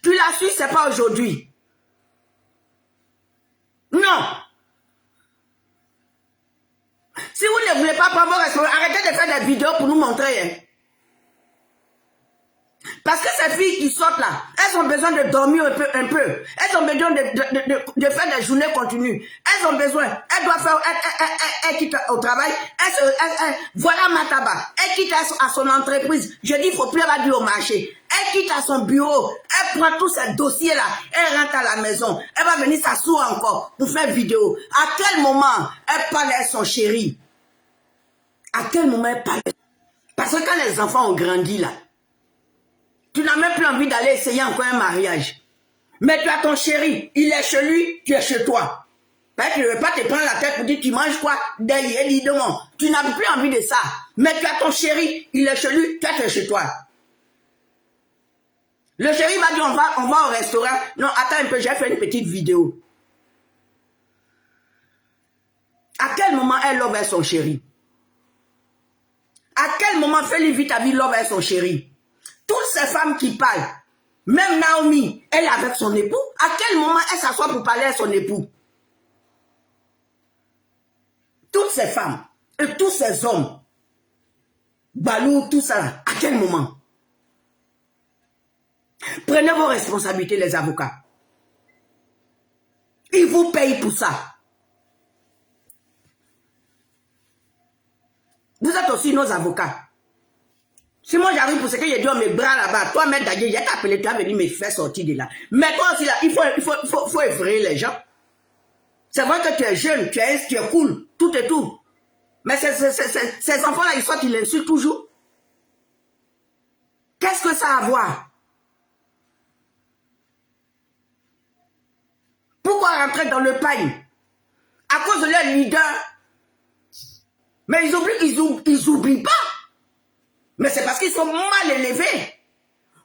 Tu la suis, c'est pas aujourd'hui. Non. Si vous ne voulez pas prendre vos responsabilités, arrêtez de faire des vidéos pour nous montrer. Hein. Parce que ces filles qui sortent là, elles ont besoin de dormir un peu. Elles ont besoin de faire des journées continues. Elles ont besoin, elles doivent faire, elles quittent au travail, voilà ma tabac. Elle quitte à son entreprise. Je dis, il ne faut plus aller au marché. Elle quitte à son bureau, elle prend tous ces dossiers là, elle rentre à la maison, elle va venir s'asseoir encore pour faire vidéo. À quel moment elle parle à son chéri? À quel moment elle parle? Parce que quand les enfants ont grandi là, tu n'as même plus envie d'aller essayer encore un mariage. Mais tu as ton chéri, il est chez lui, tu es chez toi. Parce que tu ne veux pas te prendre la tête pour dire tu manges quoi derrière l'évidemment. Tu n'as plus envie de ça. Mais tu as ton chéri, il est chez lui, tu es chez toi. Le chéri va dire on va au restaurant. Non, attends un peu, j'ai fait une petite vidéo. À quel moment elle love avec son chéri? À quel moment fais-lui vite à vie love avec son chéri? Toutes ces femmes qui parlent, même Naomi, elle est avec son époux. À quel moment elle s'assoit pour parler à son époux? Toutes ces femmes et tous ces hommes, Balou, tout ça, à quel moment? Prenez vos responsabilités, les avocats. Ils vous payent pour ça. Vous êtes aussi nos avocats. Si moi j'arrive pour ce que j'ai dit, mes bras là-bas, toi, Maître Dadje, j'ai appelé, tu as venu me faire sortir de là. Mais toi aussi là, il faut effrayer les gens. C'est vrai que tu es jeune, tu es cool, tout et tout. Mais ces enfants-là, ils sortent, ils l'insultent toujours. Qu'est-ce que ça a à voir? Pourquoi rentrer dans le pagne? À cause de leur leader. Mais ils oublient pas. Mais c'est parce qu'ils sont mal élevés.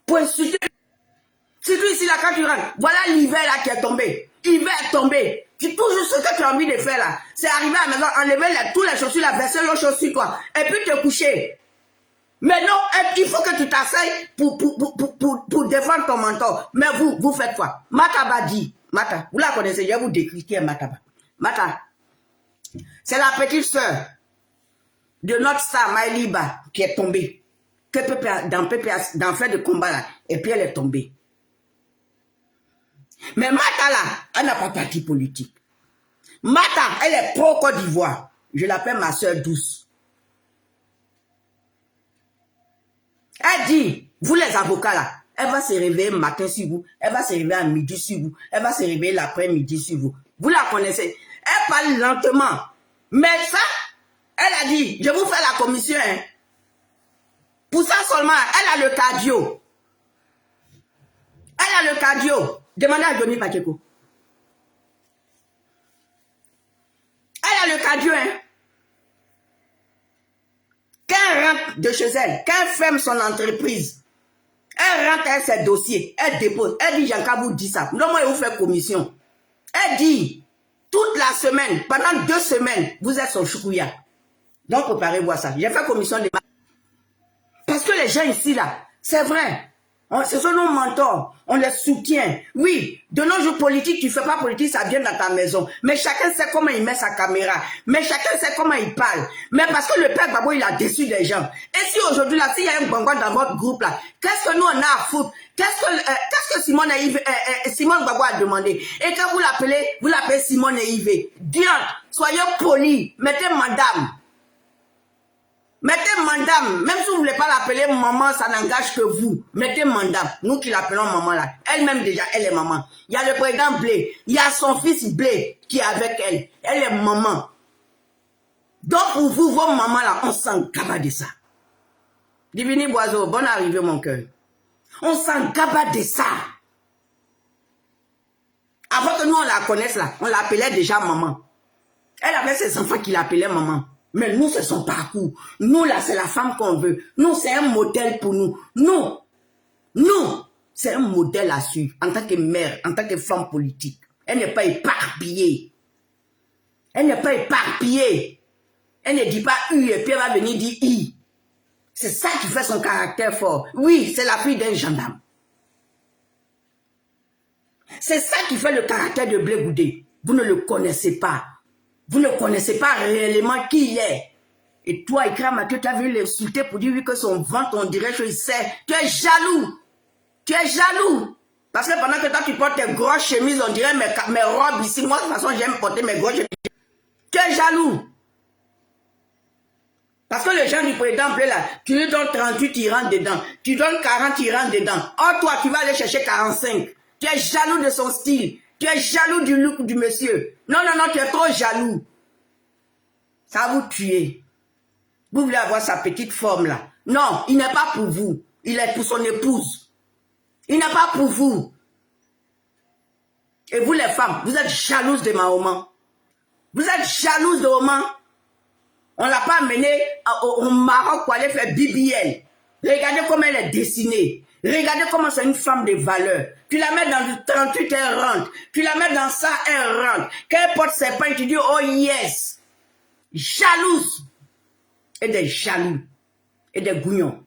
Pour insulter. Surtout ici, là, quand tu rentres, voilà l'hiver là qui est tombé. Hiver est tombé. Toujours ce que tu as envie de faire là. C'est arriver à la maison, enlever tous les chaussures, la verser l'eau chaussure sur toi. Et puis te coucher. Mais non, il faut que tu t'asseyes pour défendre ton mentor. Mais vous faites quoi? Mataba dit. Mata, vous la connaissez, je vais vous décrire qui est Mataba. Mata, c'est la petite sœur de notre star Maïliba qui est tombée. Dans fait de combat là. Et puis elle est tombée. Mais Mata là, elle n'a pas parti politique. Mata, elle est pro Côte d'Ivoire. Je l'appelle ma soeur douce. Elle dit, vous les avocats là, elle va se réveiller matin sur vous, elle va se réveiller à midi sur vous, elle va se réveiller l'après-midi sur vous. Vous la connaissez. Elle parle lentement. Mais ça, elle a dit, je vous fais la commission. Hein. Pour ça seulement, elle a le cardio. Elle a le cardio. Demandez à Johnny Pacheco. Elle a le cardio, hein. Quand elle rentre de chez elle, quand elle ferme son entreprise, elle rentre avec ses dossiers, elle dépose, elle dit, Jean-Kabou dit ça. Non, moi, je vous fais commission. Elle dit, toute la semaine, pendant 2 semaines, vous êtes son choukouya. Donc, préparez-vous à ça. J'ai fait commission de... Parce que les gens ici, là, c'est vrai. Ce sont nos mentors, on les soutient. Oui, de nos jours politiques, tu ne fais pas politique, ça vient dans ta maison. Mais chacun sait comment il met sa caméra. Mais chacun sait comment il parle. Mais parce que le père Gbagbo, il a déçu des gens. Et si aujourd'hui, là, s'il y a un bonbon dans votre groupe, là, qu'est-ce que nous, on a à foutre? Qu'est-ce que Simone Gbagbo a demandé? Et quand vous l'appelez Simone et Yves. Dieu, soyez polis, mettez madame. Mettez madame, même si vous ne voulez pas l'appeler maman, ça n'engage que vous. Mettez madame, nous qui l'appelons maman là. Elle-même déjà, elle est maman. Il y a le président Blé, il y a son fils Blé qui est avec elle. Elle est maman. Donc pour vous, vos mamans là, on s'en gaba de ça. Divini Boiseau, bonne arrivée mon cœur. On s'en gaba de ça. Avant que nous on la connaisse là, on l'appelait déjà maman. Elle avait ses enfants qui l'appelaient maman. Mais nous, c'est son parcours. Nous, là, c'est la femme qu'on veut. Nous, c'est un modèle pour nous. Nous, c'est un modèle à suivre en tant que mère, en tant que femme politique. Elle n'est pas éparpillée. Elle n'est pas éparpillée. Elle ne dit pas U et puis elle va venir dire I. C'est ça qui fait son caractère fort. Oui, c'est la fille d'un gendarme. C'est ça qui fait le caractère de Blé Goudé. Vous ne le connaissez pas. Vous ne connaissez pas réellement qui il est. Et toi, Ikram, tu as vu l'insulter pour dire oui, que son ventre, on dirait qu'il sait. Tu es jaloux. Tu es jaloux. Parce que pendant que toi, tu portes tes grosses chemises, on dirait mes robes ici. Moi, de toute façon, j'aime porter mes grosses chemises. Tu es jaloux. Parce que le genre du président Blé, là, tu lui donnes 38, il rentre dedans. Tu donnes 40, il rentre dedans. Or, toi, tu vas aller chercher 45. Tu es jaloux de son style. Tu es jaloux du look du monsieur. Non, tu es trop jaloux. Ça va vous tuer. Vous voulez avoir sa petite forme là. Non, il n'est pas pour vous. Il est pour son épouse. Il n'est pas pour vous. Et vous les femmes, vous êtes jalouses de Mahomet. Vous êtes jalouses de Oman. On ne l'a pas amenée au Maroc pour aller faire BBL. Regardez comment elle est dessinée. Regardez comment c'est une femme de valeur. Tu la mets dans du 38, elle rentre. Tu la mets dans ça, elle rentre. Quand elle porte ses pains, tu dis, oh yes. Jalouse. Et des jaloux. Et des gougnons.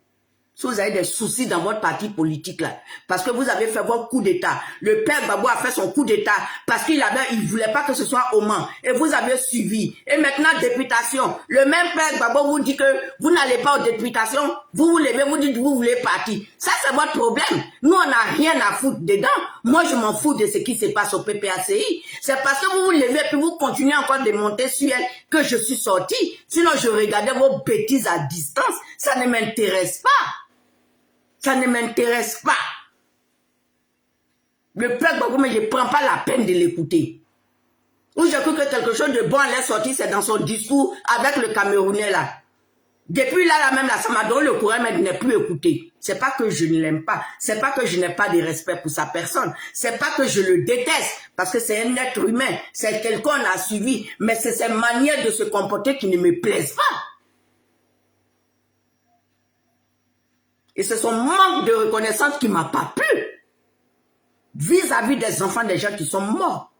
Si vous avez des soucis dans votre parti politique là, parce que vous avez fait votre coup d'état, le père Gbagbo a fait son coup d'état parce qu'il ne voulait pas que ce soit au Mans. Et vous avez suivi. Et maintenant, députation. Le même père Gbagbo vous dit que vous n'allez pas aux députations. Vous vous levez, vous dites que vous voulez partir. Ça, c'est votre problème. Nous, on n'a rien à foutre dedans. Moi, je m'en fous de ce qui se passe au PPACI. C'est parce que vous vous levez et vous continuez encore de monter sur elle que je suis sortie. Sinon, je regardais vos bêtises à distance. Ça ne m'intéresse pas. Ça ne m'intéresse pas. Le peuple, mais je ne prends pas la peine de l'écouter. Où j'ai cru que quelque chose de bon allait sortir, c'est dans son discours avec le Camerounais là. Depuis là même, là, ça m'a donné le courage, mais de ne plus écouter. C'est pas que je ne l'aime pas. C'est pas que je n'ai pas de respect pour sa personne. C'est pas que je le déteste, parce que c'est un être humain. C'est quelqu'un qu'on a suivi. Mais c'est ses manières de se comporter qui ne me plaisent pas. Et c'est son manque de reconnaissance qui m'a pas plu. Vis-à-vis des enfants des gens qui sont morts.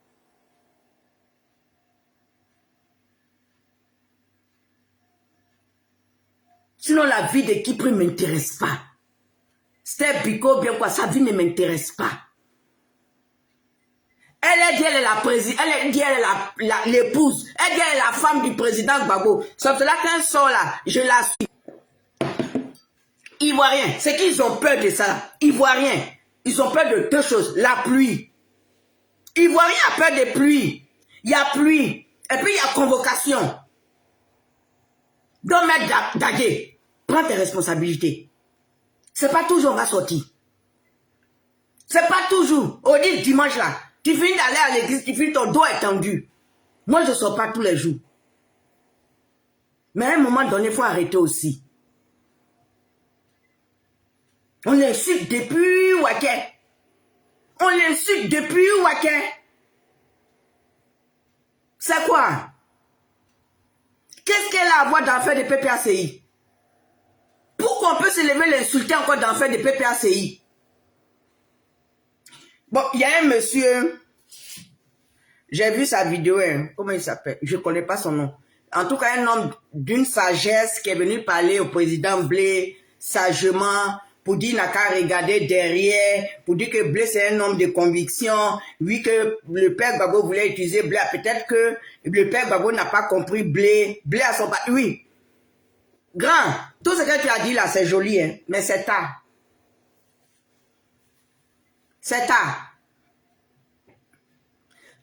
Sinon, la vie de Kipri ne m'intéresse pas. C'était Biko, bien quoi, sa vie ne m'intéresse pas. Elle dit elle est la présidente, elle dit elle est l'épouse, elle dit elle est la femme du président Gbagbo. Sauf là qu'un sort là, je la suis. Ivoiriens, c'est qu'ils ont peur de ça. Ivoiriens, ils ont peur de deux choses. La pluie. Ivoiriens a peur de pluie. Il y a pluie. Et puis il y a convocation. Donc, maître Dagué, prends tes responsabilités. C'est pas toujours on va sortir. C'est pas toujours. On dit dimanche là, tu finis d'aller à l'église, tu finis ton dos étendu. Moi, je ne sors pas tous les jours. Mais à un moment donné, il faut arrêter aussi. On l'insulte depuis Waké. On l'insulte depuis Waké. C'est quoi? Qu'est-ce qu'elle a à voir dans l'affaire de PPACI? Pourquoi on peut se lever l'insulter encore dans l'affaire de PPACI? Bon, il y a un monsieur, j'ai vu sa vidéo, hein, comment il s'appelle? Je ne connais pas son nom. En tout cas, un homme d'une sagesse qui est venu parler au président Blé, sagement, pour dire qu'il n'a qu'à regarder derrière, pour dire que Blé c'est un homme de conviction, oui que le père Gbagbo voulait utiliser Blé, peut-être que le père Gbagbo n'a pas compris Blé, Blé a son pas, oui. Grand, tout ce que tu as dit là, c'est joli, hein, mais c'est tard. C'est tard.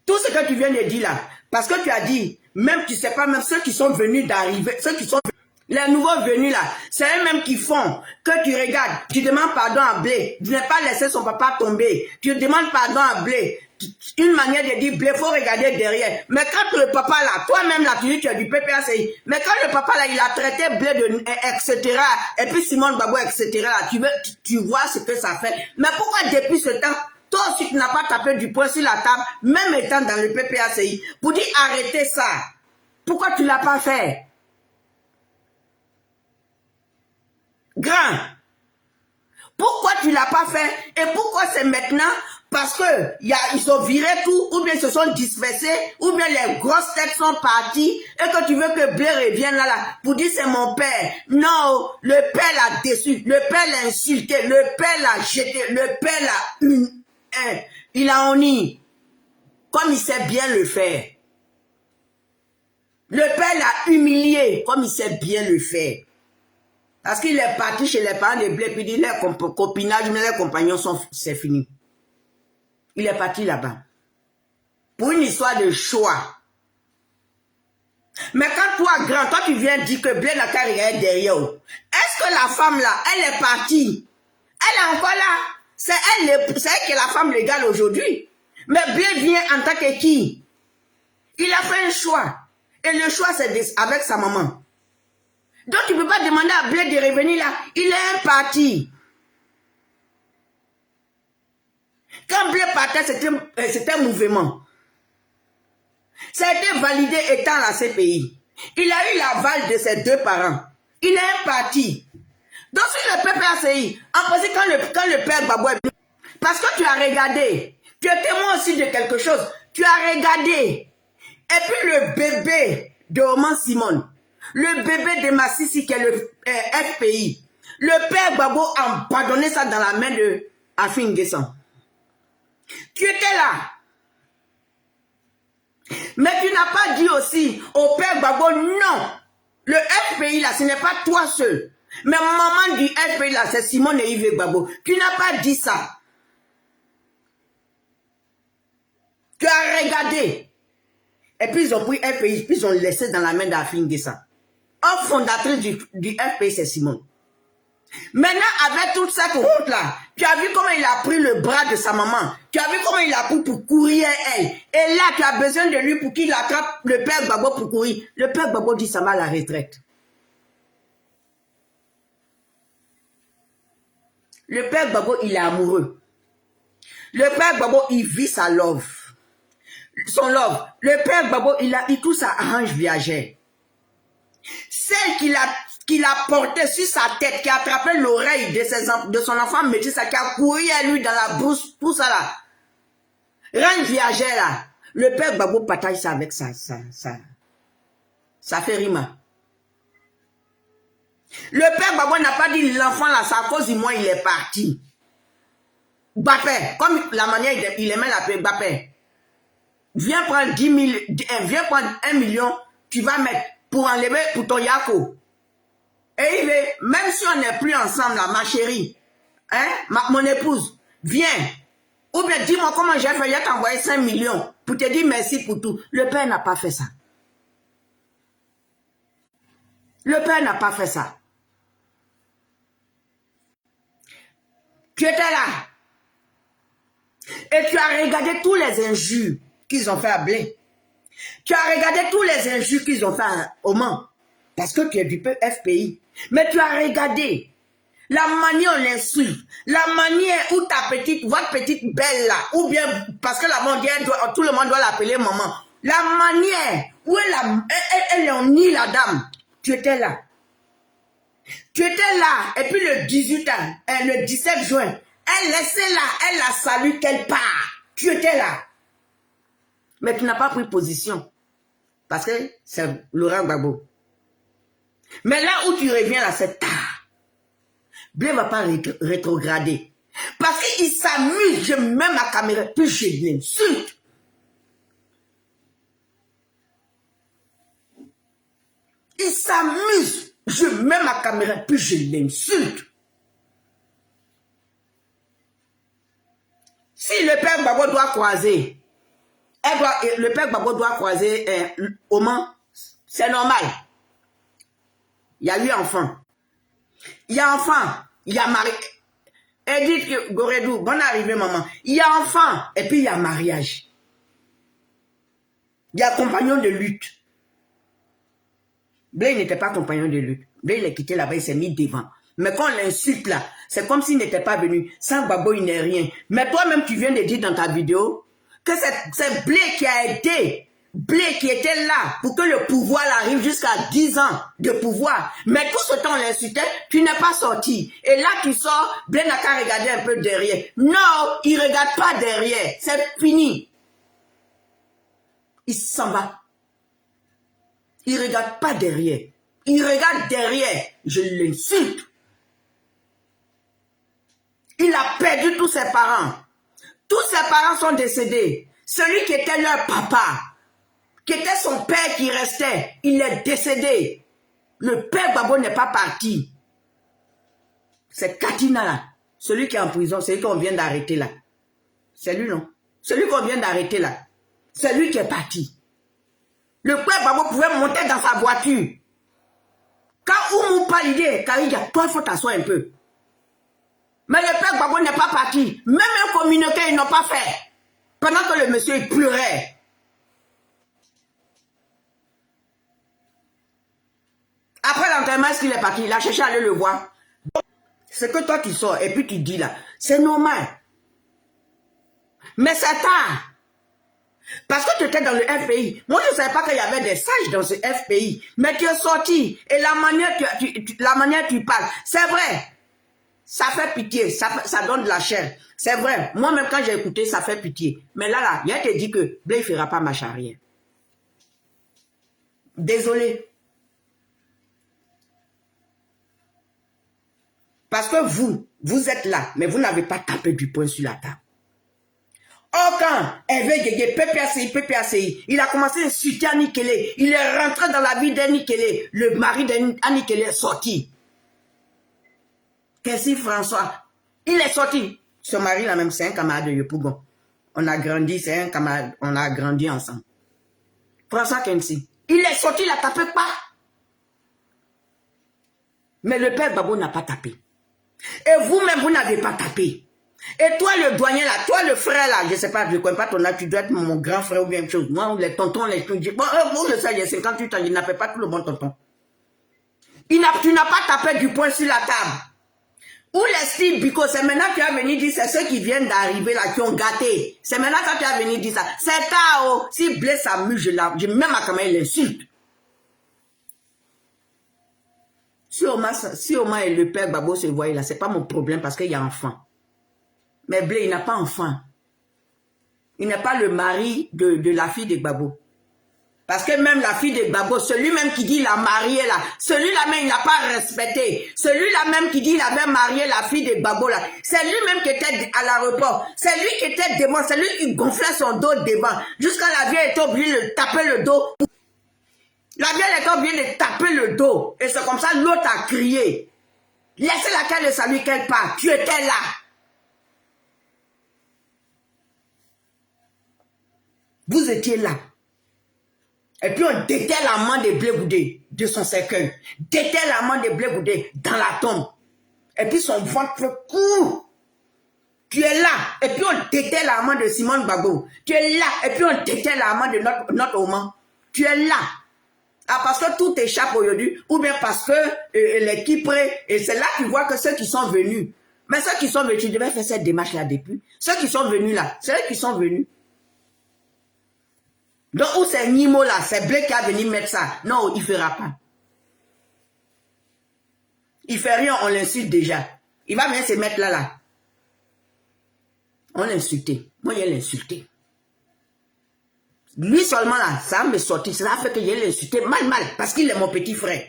Tout ce que tu viens de dire là, parce que tu as dit, même tu sais pas, même ceux qui sont venus d'arriver, ceux qui sont les nouveaux venus là, c'est eux-mêmes qui font que tu regardes, tu demandes pardon à Blé, tu n'as pas laissé son papa tomber, tu demandes pardon à Blé, une manière de dire Blé, faut regarder derrière. Mais quand le papa là, toi-même là, tu dis tu as du PPACI, mais quand le papa là, il a traité Blé de etc. Et puis Simone Gbagbo etc. là, tu vois ce que ça fait. Mais pourquoi depuis ce temps, toi aussi tu n'as pas tapé du poing sur la table, même étant dans le PPACI, pour dire arrêtez ça? Pourquoi tu ne l'as pas fait? Grand, pourquoi tu ne l'as pas fait? Et pourquoi c'est maintenant? Parce que ils ont viré tout, ou bien ils se sont dispersés, ou bien les grosses têtes sont parties, et que tu veux que Blé revienne là, pour dire c'est mon père. Non, le père l'a déçu, le père l'a insulté, le père l'a jeté, le père l'a... il a honni, comme il sait bien le faire. Le père l'a humilié, comme il sait bien le faire. Parce qu'il est parti chez les parents de Blé, puis il dit, les copinage, mais les compagnons c'est fini. Il est parti là-bas. Pour une histoire de choix. Mais quand toi, grand, toi tu viens dire que Blé n'a qu'à regarder derrière. Est-ce que la femme là, elle est partie? Elle est encore là. C'est elle qui est la femme légale aujourd'hui. Mais Blé vient en tant que qui? Il a fait un choix. Et le choix c'est avec sa maman. Donc tu ne peux pas demander à Blé de revenir là. Il est un parti. Quand Blé partait, c'était un mouvement. Ça a été validé étant la CPI. Il a eu l'aval de ses deux parents. Il est un parti. Donc sur le PPACI, en principe, quand le père Gbagbo est venu, parce que tu as regardé, tu es témoin aussi de quelque chose, tu as regardé. Et puis le bébé de Oman Simone, le bébé de Massissi qui est le FPI, le père Gbagbo a pardonné ça dans la main de Afin N'Guessan. Tu étais là. Mais tu n'as pas dit aussi au père Gbagbo, non. Le FPI là, ce n'est pas toi seul. Mais maman du FPI là, c'est Simone et Yves Gbagbo. Tu n'as pas dit ça. Tu as regardé. Et puis ils ont pris FPI, puis ils ont laissé dans la main d'Afin N'Guessan. Un fondatrice du FPI, c'est Simone. Maintenant, avec toute cette route là, tu as vu comment il a pris le bras de sa maman. Tu as vu comment il a pris pour courir elle. Et là, tu as besoin de lui pour qu'il attrape le père Gbagbo pour courir. Le père Gbagbo dit ça va à la retraite. Le père Gbagbo, il est amoureux. Le père Gbagbo, il vit sa love. Son love. Le père Gbagbo, il tout ça arrange viagère. Celle qu'il a portée sur sa tête, qui a attrapé l'oreille de son enfant métis, qui a couru à lui dans la brousse, tout ça là. Reine viagère là. Le père Gbagbo partage ça avec ça fait rime. Le père Gbagbo n'a pas dit l'enfant là, c'est à cause du moi il est parti. Bapé, comme la manière il aimait l'appeler Bapé. Viens prendre 10 000, viens prendre 1 million, tu vas mettre pour enlever pour ton Yako. Et il est, même si on n'est plus ensemble là, ma chérie, hein, mon épouse, viens. Ou bien dis-moi comment j'ai fait, j'ai t'envoyé 5 millions pour te dire merci pour tout. Le père n'a pas fait ça. Le père n'a pas fait ça. Tu étais là. Et tu as regardé tous les injures qu'ils ont fait à Blé. Tu as regardé tous les injures qu'ils ont fait à Oman. Parce que tu es du FPI. Mais tu as regardé la manière on l'insulte, la manière où votre petite belle là, ou bien parce que la mondiale, tout le monde doit l'appeler maman. La manière où elle en nie la dame. Tu étais là. Tu étais là. Et puis le 18 ans, le 17 juin, elle laissait là, elle la salue qu'elle part. Tu étais là. Mais tu n'as pas pris position. Parce que c'est Laurent Gbagbo. Mais là où tu reviens là, c'est tard. Blé ne va pas rétrograder. Parce qu'il s'amuse, je mets ma caméra, puis je l'insulte. Il s'amuse, je mets ma caméra, puis je l'insulte. Si le père Gbagbo doit croiser, le père Gbagbo doit croiser Oman, c'est normal. Il y a 8 enfants. Il y a enfant, il y a mari. Edith Goredou, bonne arrivée maman. Il y a enfant et puis il y a mariage. Il y a compagnon de lutte. Blé n'était pas compagnon de lutte. Blé il est quitté là-bas, il s'est mis devant. Mais quand on l'insulte là, c'est comme s'il n'était pas venu. Sans Gbagbo, il n'est rien. Mais toi-même, tu viens de dire dans ta vidéo que c'est Blé qui a aidé. Blé qui était là pour que le pouvoir arrive jusqu'à 10 ans de pouvoir. Mais tout ce temps on l'insultait, tu n'es pas sorti. Et là tu sors, Blé n'a qu'à regarder un peu derrière. Non, il ne regarde pas derrière. C'est fini. Il s'en va. Il ne regarde pas derrière. Il regarde derrière. Je l'insulte. Il a perdu tous ses parents. Tous ses parents sont décédés. Celui qui était leur papa, qui était son père qui restait, il est décédé. Le père Gbagbo n'est pas parti. C'est Katina là. Celui qui est en prison, celui qu'on vient d'arrêter là. C'est lui non? Celui qu'on vient d'arrêter là. C'est lui qui est parti. Le père Gbagbo pouvait monter dans sa voiture. Quand Oumou pas l'idée, Kariga, toi il faut t'asseoir un peu. Mais le père Gbagbo n'est pas parti. Même un communiqué, ils n'ont pas fait. Pendant que le monsieur il pleurait. Après l'enterrement, est-ce qu'il est parti? Il a cherché à aller le voir. C'est que toi tu sors et puis tu dis là, c'est normal. Mais c'est tard. Parce que tu étais dans le FPI. Moi, je ne savais pas qu'il y avait des sages dans ce FPI. Mais tu es sorti. Et la manière tu parles, c'est vrai. Ça fait pitié. Ça donne de la chair. C'est vrai. Moi-même, quand j'ai écouté, ça fait pitié. Mais là, il a été dit que Blé ne fera pas marche arrière. Désolé. Parce que vous êtes là, mais vous n'avez pas tapé du poing sur la table. Oh, quand Hervé Guégué, PPACI, il a commencé à insulter Anikele. Il est rentré dans la vie d'Anikele. Le mari d'Anikele est sorti. Qu'est-ce François? Il est sorti. Ce mari-là même, c'est un camarade de Yopougon. On a grandi, c'est un camarade, on a grandi ensemble. François Kensi. Il est sorti, il n'a tapé pas. Mais le père Gbagbo n'a pas tapé. Et vous-même, vous n'avez pas tapé. Et toi, le douanier là, toi, le frère là, je sais pas, je ne connais pas ton âge, tu dois être mon grand frère ou bien quelque chose. Moi, les tontons, les trucs, bon, vous le savez, il y a 58 ans, il n'appelle pas tout le bon tonton. Tu n'as pas tapé du poing sur la table. Où les styles, Bico, c'est maintenant que tu as venu dire, c'est ceux qui viennent d'arriver là, qui ont gâté. C'est maintenant que tu as venu dire ça. C'est tard, si Blaise s'amuse, je même à comment il l'insulte. Si Omar et le père Babo se voient là, c'est pas mon problème parce qu'il y a enfant. Mais Blaise, il n'a pas enfant. Il n'est pas le mari de la fille de Babo. Parce que même la fille de Babo, celui-même qui dit il a marié là, celui-là même il n'a pas respecté. Celui-là même qui dit il avait marié la fille de Babo là, c'est lui-même qui était à l'aéroport. C'est lui qui était devant, c'est lui qui gonflait son dos devant. Jusqu'à la vieille était obligée de taper le dos. La vieille était obligée de taper le dos. Et c'est comme ça l'autre a crié. Laissez laquelle de salut qu'elle part. Tu étais là. Vous étiez là. Et puis on déterre l'amant de Blé Goudé de son cercueil. Déterre l'amant de Blé Goudé dans la tombe. Et puis son ventre court. Tu es là. Et puis on déterre l'amant de Simone Babo. Tu es là. Et puis on déterre l'amant de notre Oman. Tu es là. Ah, parce que tout échappe aujourd'hui. Ou bien parce que l'équipe, et c'est là que tu vois que ceux qui sont venus. Mais ceux qui sont venus, tu devais faire cette démarche là depuis. Ceux qui sont venus là, c'est eux qui sont venus. Donc, où c'est Nimo là, c'est Blé qui a venu mettre ça. Non, il ne fera pas. Il ne fait rien, on l'insulte déjà. Il va bien se mettre là. On l'a insulté. Moi, il l'insulté. Lui seulement là, ça va me sortir. Ça fait que je l'ai insulté mal. Parce qu'il est mon petit frère.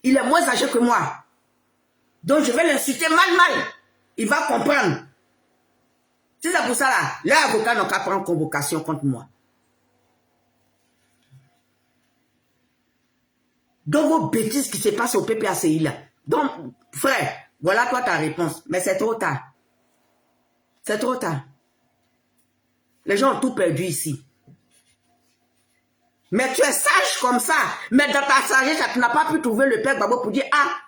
Il est moins âgé que moi. Donc, je vais l'insulter mal. Il va comprendre. C'est ça pour ça là. L'avocat n'a qu'à prendre convocation contre moi. Donc, vos bêtises qui se passent au PPACI là. Donc, frère, voilà toi ta réponse. Mais c'est trop tard. C'est trop tard. Les gens ont tout perdu ici. Mais tu es sage comme ça. Mais dans ta sagesse, tu n'as pas pu trouver le père Babo pour dire, ah,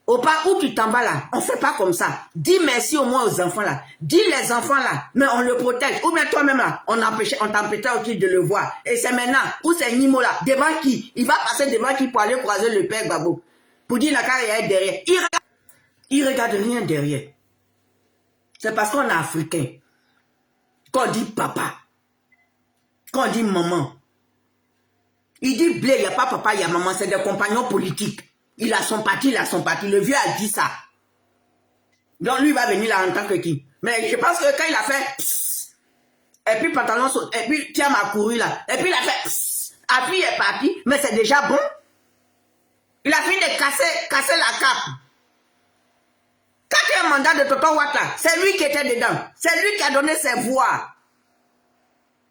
au pas où tu t'en vas là, on ne fait pas comme ça. Dis merci au moins aux enfants là. Dis les enfants là, mais on le protège. Ou bien toi-même là, on t'empêchait aussi de le voir. Et c'est maintenant, où c'est Nimo là, devant qui? Il va passer devant qui pour aller croiser le père Babo. Pour dire la carrière est derrière. Il regarde rien derrière. C'est parce qu'on est africain. Qu'on dit papa. Qu'on dit maman. Il dit Blé, il n'y a pas papa, il y a maman, c'est des compagnons politiques. Il a son parti. Le vieux a dit ça. Donc lui va venir là en tant que qui. Mais je pense que quand il a fait psst, et puis pantalon saute, et puis Thiam a couru là, et puis il a fait psst, et puis il est parti, mais c'est déjà bon. Il a fini de casser la cape. Quatrième mandat de Tonton Ouattara, c'est lui qui était dedans. C'est lui qui a donné ses voix.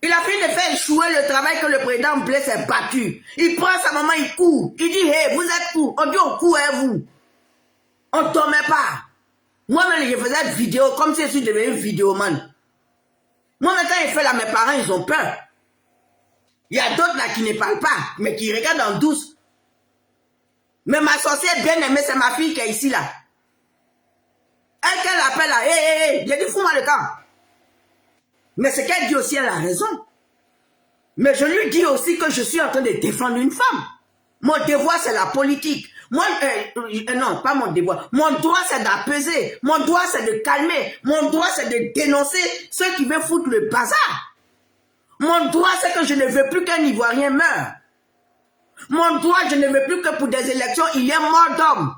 Il a fini de faire échouer le travail que le président Blé s'est battu. Il prend sa maman, il court. Il dit, hey, vous êtes où? On dit, on court, hein, vous. On ne dormait pas. Moi-même, je faisais des vidéos comme si je suis devenu vidéoman. Moi-même, quand il fait là, mes parents, ils ont peur. Il y a d'autres là qui ne parlent pas, mais qui regardent en douce. Mais ma sorcière bien aimée, c'est ma fille qui est ici là. Elle, qu'elle appelle là, hé, j'ai dit, fous-moi le camp. Mais ce qu'elle dit aussi, elle a raison. Mais je lui dis aussi que je suis en train de défendre une femme. Mon devoir, c'est la politique. Moi, non, pas mon devoir. Mon droit, c'est d'apaiser. Mon droit, c'est de calmer. Mon droit, c'est de dénoncer ceux qui veulent foutre le bazar. Mon droit, c'est que je ne veux plus qu'un Ivoirien meure. Mon droit, je ne veux plus que pour des élections, il y ait mort d'hommes.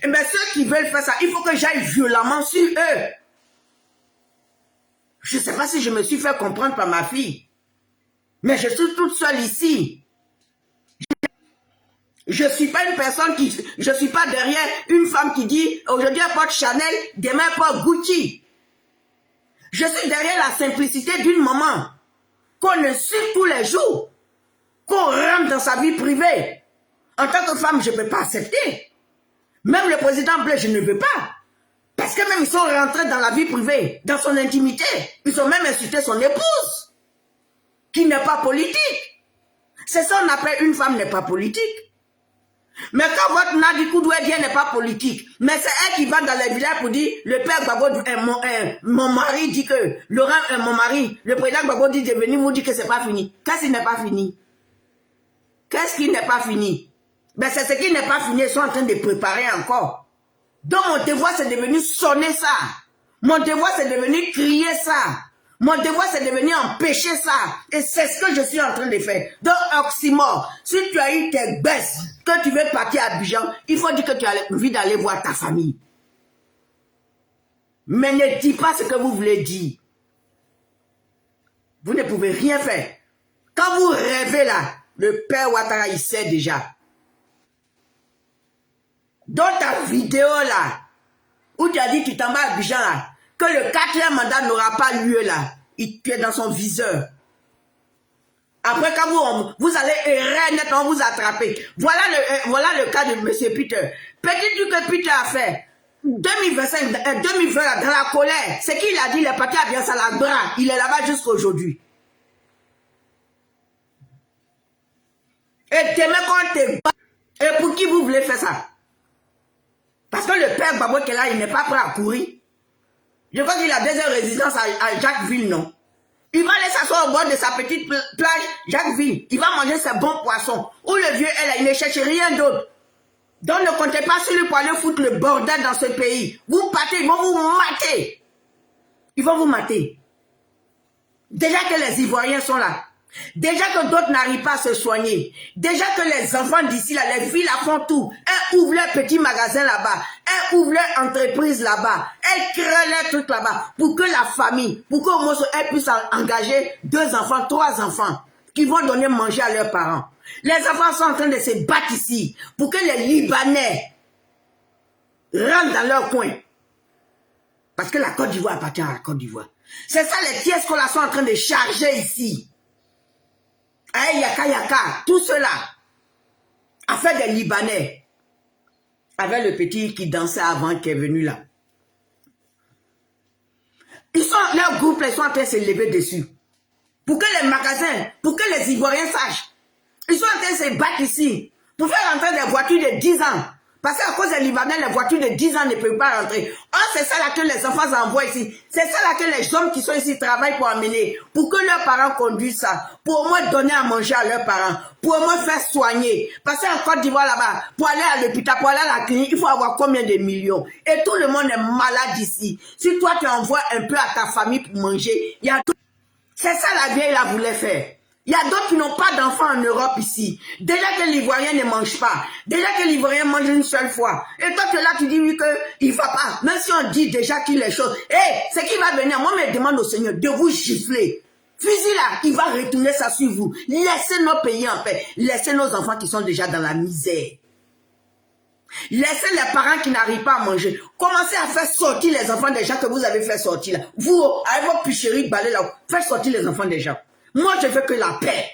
Et bien, ceux qui veulent faire ça, il faut que j'aille violemment sur eux. Je ne sais pas si je me suis fait comprendre par ma fille. Mais je suis toute seule ici. Je ne suis pas une personne qui... Je ne suis pas derrière une femme qui dit aujourd'hui elle porte Chanel, demain elle porte Gucci. Je suis derrière la simplicité d'une maman qu'on insulte tous les jours, qu'on rentre dans sa vie privée. En tant que femme, je ne peux pas accepter. Même le président Blé, je ne veux pas. Parce que même ils sont rentrés dans la vie privée, dans son intimité. Ils ont même insulté son épouse, qui n'est pas politique. C'est ça qu'on appelle une femme n'est pas politique. Mais quand votre Nadi Koudouédien n'est pas politique, mais c'est elle qui va dans les villages pour dire, le père Gbagbo, mon mari dit que, Laurent, mon mari, le président Gbagbo dit de venir vous dire que c'est pas fini. Qu'est-ce qui n'est pas fini? Qu'est-ce qui n'est pas fini? Ben c'est ce qui n'est pas fini, ils sont en train de préparer encore. Donc mon devoir c'est de venir sonner ça. Mon devoir c'est de venir crier ça. Mon devoir c'est de venir empêcher ça. Et c'est ce que je suis en train de faire. Donc oxymore, si tu as eu tes baisses, que tu veux partir à Abidjan, il faut dire que tu as envie d'aller voir ta famille. Mais ne dis pas ce que vous voulez dire. Vous ne pouvez rien faire. Quand vous rêvez là, le père Ouattara il sait déjà. Dans ta vidéo là, où tu as dit que tu t'en vas à Abidjan là, que le 4e mandat n'aura pas lieu là, tu es dans son viseur. Après, quand vous allez errer net, on vous attraper. Voilà le cas de M. Peter. Petit truc que Peter a fait, 2025, 2020, dans la colère, c'est qu'il a dit, il est parti à Biansalagbra, il est là-bas jusqu'à aujourd'hui. Et demain, quand t'es bas, et pour qui vous voulez faire ça? Parce que le père Gbagbo qui est là, il n'est pas prêt à courir. Je crois qu'il a 2 heures de résidence à Jacquesville, non? Il va aller s'asseoir au bord de sa petite plage, Jacquesville. Il va manger ses bons poissons. Ou le vieux, il ne cherche rien d'autre. Donc ne comptez pas sur lui pour aller foutre le bordel dans ce pays. Vous partez, ils vont vous mater. Ils vont vous mater. Déjà que les Ivoiriens sont là. Déjà que d'autres n'arrivent pas à se soigner. Déjà que les enfants d'ici, là, les filles là font tout. Elles ouvrent leur petit magasin là-bas. Elles ouvrent leur entreprise là-bas. Elles créent leur truc là-bas. Pour que la famille, pour qu'au moins elles puissent engager 2 enfants, 3 enfants. Qui vont donner manger à leurs parents. Les enfants sont en train de se battre ici. Pour que les Libanais rentrent dans leur coin. Parce que la Côte d'Ivoire appartient à la Côte d'Ivoire. C'est ça les pièces qu'on sont en train de charger ici. Hey, Yaka, tout cela a fait des Libanais. Avec le petit qui dansait avant qui est venu là. Leurs groupes ils sont en train de se lever dessus. Pour que les magasins, pour que les Ivoiriens sachent. Ils sont en train de se battre ici. Pour faire rentrer des voitures de 10 ans. Parce qu'à cause des Libanais, les voitures de 10 ans ne peuvent pas rentrer. Or, c'est ça là que les enfants envoient ici. C'est ça là que les hommes qui sont ici travaillent pour amener. Pour que leurs parents conduisent ça. Pour au moins donner à manger à leurs parents. Pour au moins faire soigner. Parce qu'en Côte d'Ivoire là-bas, pour aller à l'hôpital, pour aller à la clinique, il faut avoir combien de millions. Et tout le monde est malade ici. Si toi tu envoies un peu à ta famille pour manger, il y a tout. C'est ça la vieille là voulait faire. Il y a d'autres qui n'ont pas d'enfants en Europe ici. Déjà que l'Ivoirien ne mange pas. Déjà que l'Ivoirien mange une seule fois. Et toi, tu es là, tu dis oui qu'il ne va pas. Même si on dit déjà qu'il est chaud. C'est qui va venir. Moi, je demande au Seigneur de vous gifler. Fusil là, il va retourner ça sur vous. Laissez nos pays en paix. Laissez nos enfants qui sont déjà dans la misère. Laissez les parents qui n'arrivent pas à manger. Commencez à faire sortir les enfants des gens que vous avez fait sortir là. Vous, avec vos picheries balais là, faites sortir les enfants des gens. Moi, je veux que la paix.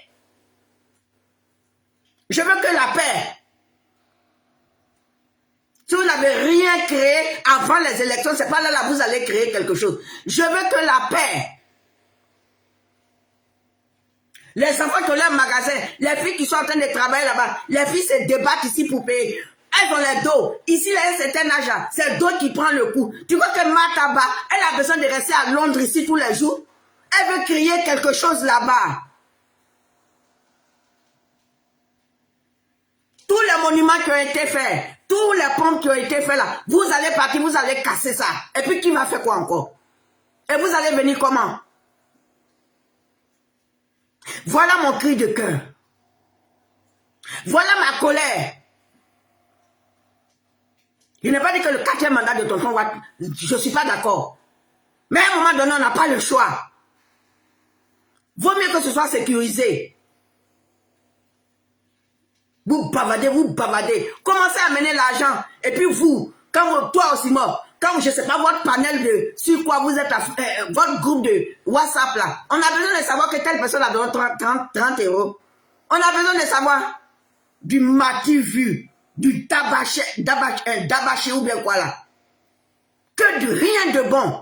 Je veux que la paix. Si vous n'avez rien créé avant les élections, c'est pas là vous allez créer quelque chose. Je veux que la paix. Les enfants qui ont leur magasin, les filles qui sont en train de travailler là-bas, les filles se débattent ici pour payer. Elles ont les dos. Ici, là, un certain âge, c'est d'autres qui prend le coup. Tu vois que Mataba, elle a besoin de rester à Londres ici tous les jours. Elle veut créer quelque chose là-bas. Tous les monuments qui ont été faits, tous les pompes qui ont été faits là, vous allez partir, vous allez casser ça. Et puis qui va faire quoi encore? Et vous allez venir comment? Voilà mon cri de cœur. Voilà ma colère. Je n'ai pas dit que le 4e mandat de tonton Watt, je ne suis pas d'accord. Mais à un moment donné, on n'a pas le choix. Vaut mieux que ce soit sécurisé. Vous bavardez, vous bavardez. Commencez à mener l'argent. Et puis vous, toi aussi mort, quand je ne sais pas votre panel de sur quoi vous êtes, votre groupe de WhatsApp là, on a besoin de savoir que telle personne a donné 30 euros. On a besoin de savoir du mati vu, du dabaché ou bien quoi là. Que de rien de bon.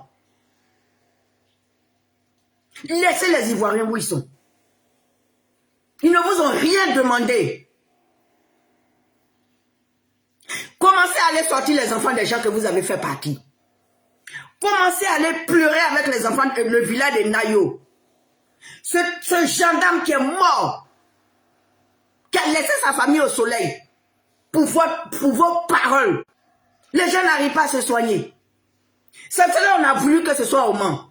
Laissez les Ivoiriens où ils sont. Ils ne vous ont rien demandé. aller sortir les enfants des gens que vous avez fait partie. Commencez à aller pleurer avec les enfants de le village de Nayo. Ce gendarme qui est mort, qui a laissé sa famille au soleil pour vos paroles. Les gens n'arrivent pas à se soigner. C'est cela qu'on a voulu que ce soit au Mans.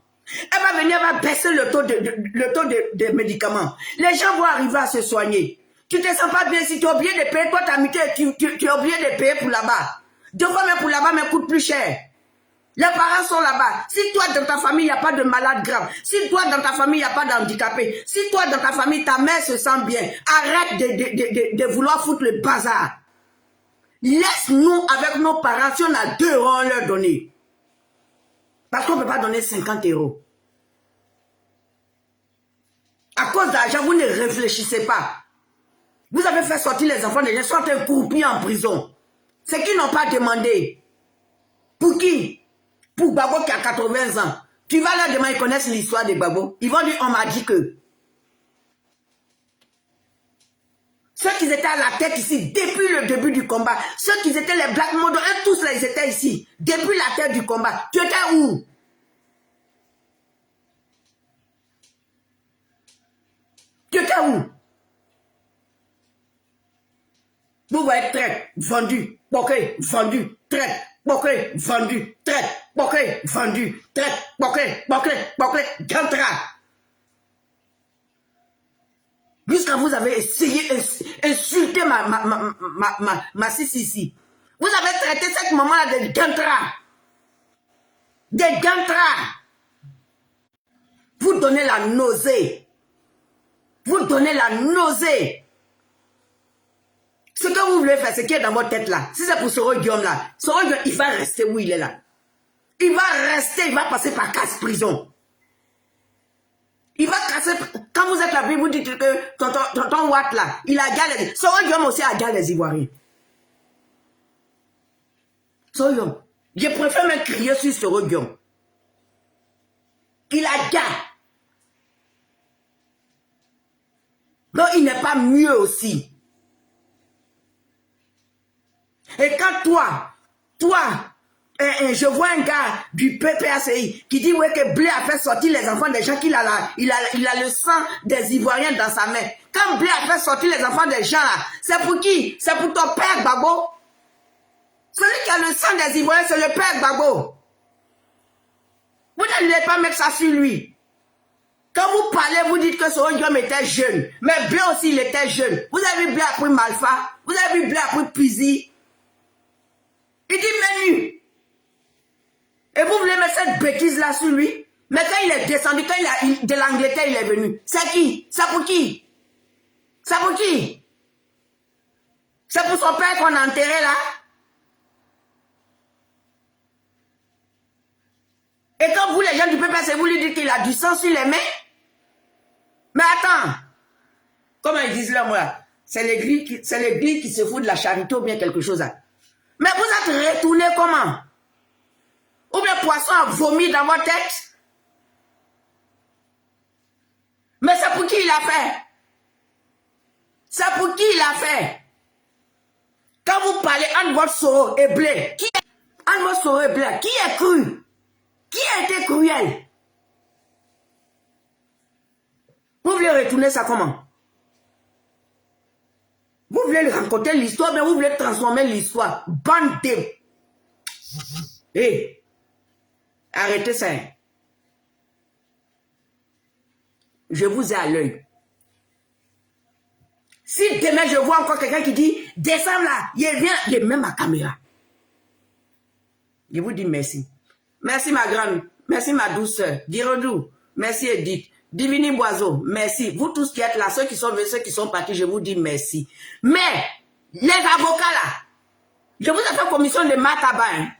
Elle va venir, elle va baisser le taux de médicaments. Les gens vont arriver à se soigner. Tu ne te sens pas bien si tu as oublié de payer. Toi, ta mutuelle, tu as oublié de payer pour là-bas. 2 fois même pour là-bas, mais coûte plus cher. Les parents sont là-bas. Si toi, dans ta famille, il n'y a pas de malade grave. Si toi, dans ta famille, il n'y a pas d'handicapé. Si toi, dans ta famille, ta mère se sent bien. Arrête de vouloir foutre le bazar. Laisse-nous avec nos parents. Si on a 2 euros, on leur donner. Parce qu'on ne peut pas donner 50 euros. À cause d'argent, vous ne réfléchissez pas. Vous avez fait sortir les enfants des gens, sont croupis en prison. C'est qu'ils n'ont pas demandé. Pour qui? Pour Gbagbo qui a 80 ans. Tu vas leur demander, ils connaissent l'histoire de Gbagbo. Ils vont dire, on m'a dit que. Ceux qui étaient à la tête ici, depuis le début du combat, ceux qui étaient les Black Modo, eux tous là, ils étaient ici. Depuis la tête du combat. Tu étais où? Tu étais où? Vous voyez traite, vendu, boqué, vendu, traite, boqué, vendu, traite, boqué, vendu, traite, boqué, gantra. Jusqu'à vous avez essayé d'insulter ma ici. Vous avez traité cette maman-là de gantra. Des gantra. Vous donnez la nausée. Vous donnez la nausée. Ce que vous voulez faire, ce qui est dans votre tête là, si c'est pour Soro Guillaume là, Soro Guillaume, il va rester où il est là. Il va rester, il va passer par casse-prison. Il va casser, quand vous êtes là, vous dites que tonton Watt là, il a galé. Soro Guillaume aussi a galé les Ivoiriens. Soro Guillaume, je préfère même crier sur Soro Guillaume. Il a galé. Donc il n'est pas mieux aussi. Et quand je vois un gars du PPACI qui dit ouais, que Blé a fait sortir les enfants des gens, il a le sang des Ivoiriens dans sa main. Quand Blé a fait sortir les enfants des gens là, c'est pour qui? C'est pour ton père Gbagbo. Celui qui a le sang des Ivoiriens, c'est le père Gbagbo. Vous n'allez pas mettre ça sur lui. Quand vous parlez, vous dites que Soro Guillaume était jeune. Mais Blé aussi, il était jeune. Vous avez vu Blé a pris Malfa. Vous avez vu Blé a pris Puisy. Il dit menu. Et vous voulez mettre cette bêtise-là sur lui? Mais quand il est descendu, quand de l'Angleterre, il est venu. C'est qui? C'est pour qui? C'est pour qui? C'est pour son père qu'on a enterré là? Et quand vous, les gens du PPC, vous lui dites qu'il a du sang sur les mains? Mais attends. Comment ils disent là, moi? C'est l'église qui se fout de la charité ou bien quelque chose là. Mais vous êtes retourné comment? Ou bien poisson a vomi dans votre tête? Mais c'est pour qui il a fait? C'est pour qui il a fait? Quand vous parlez entre votre Soro et Blé, entre votre Soro et Blé, qui est cru? Qui a été cruel? Vous voulez retourner ça comment? Vous voulez raconter l'histoire, mais vous voulez transformer l'histoire. Bande de... Hé! Arrêtez ça. Je vous ai à l'œil. Si demain je vois encore quelqu'un qui dit, descends là, il vient, il met ma caméra. Je vous dis merci. Merci ma grande, merci ma douce soeur, Girodou, merci Edith, Divini Boiseau, merci. Vous tous qui êtes là, ceux qui sont venus, ceux qui sont partis, je vous dis merci. Mais, les avocats là, je vous ai fait commission de Mataba, hein.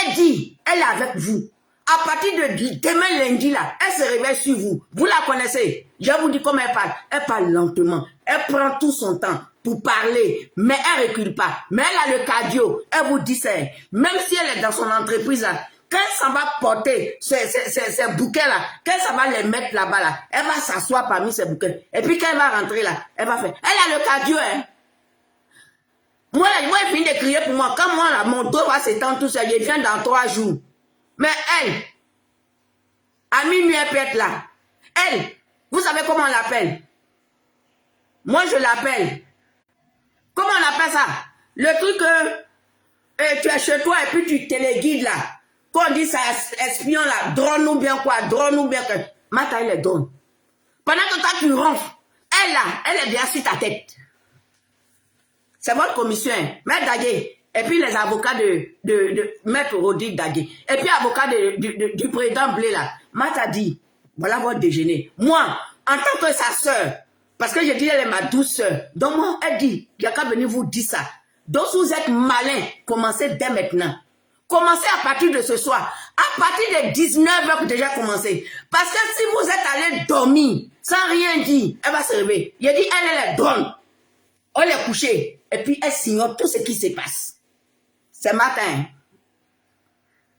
Elle dit, elle est avec vous. À partir de demain lundi là, elle se réveille sur vous. Vous la connaissez. Je vous dis comment elle parle. Elle parle lentement. Elle prend tout son temps pour parler. Mais elle ne recule pas. Mais elle a le cardio. Elle vous dit ça. Même si elle est dans son entreprise là, quand elle s'en va porter ces bouquets là, quand elle s'en va les mettre là-bas là, elle va s'asseoir parmi ces bouquets. Et puis quand elle va rentrer là, elle va faire. Elle a le cardio, hein. Moi, là, moi, il finit de crier pour moi. Quand moi, là, mon dos va s'étendre tout seul, je viens dans 3 jours. Mais elle, à minuit, elle peut être là. Elle, vous savez comment on l'appelle? Moi, je l'appelle. Comment on appelle ça? Le truc que tu es chez toi et puis tu téléguides là. Quand on dit ça, espion là, drone-nous bien quoi, drone-nous bien que. Mata, elle est drone. Pendant que toi, tu ronfles, elle là, elle est bien sur ta tête. C'est votre commission, hein. Maître Dagué. Et puis les avocats de Maître Rodi Dagué. Et puis avocat du président Blé là. Mata dit, voilà votre déjeuner. Moi, en tant que sa sœur, parce que je dis, elle est ma douce sœur. Donc moi, elle dit, il n'y a qu'à venir vous dire ça. Donc si vous êtes malin, commencez dès maintenant. Commencez à partir de ce soir. À partir de 19h, vous déjà commencé. Parce que si vous êtes allé dormir, sans rien dire, elle va se réveiller. Il a dit, elle est drôle. On est couché. Et puis elle signale tout ce qui se passe. C'est matin.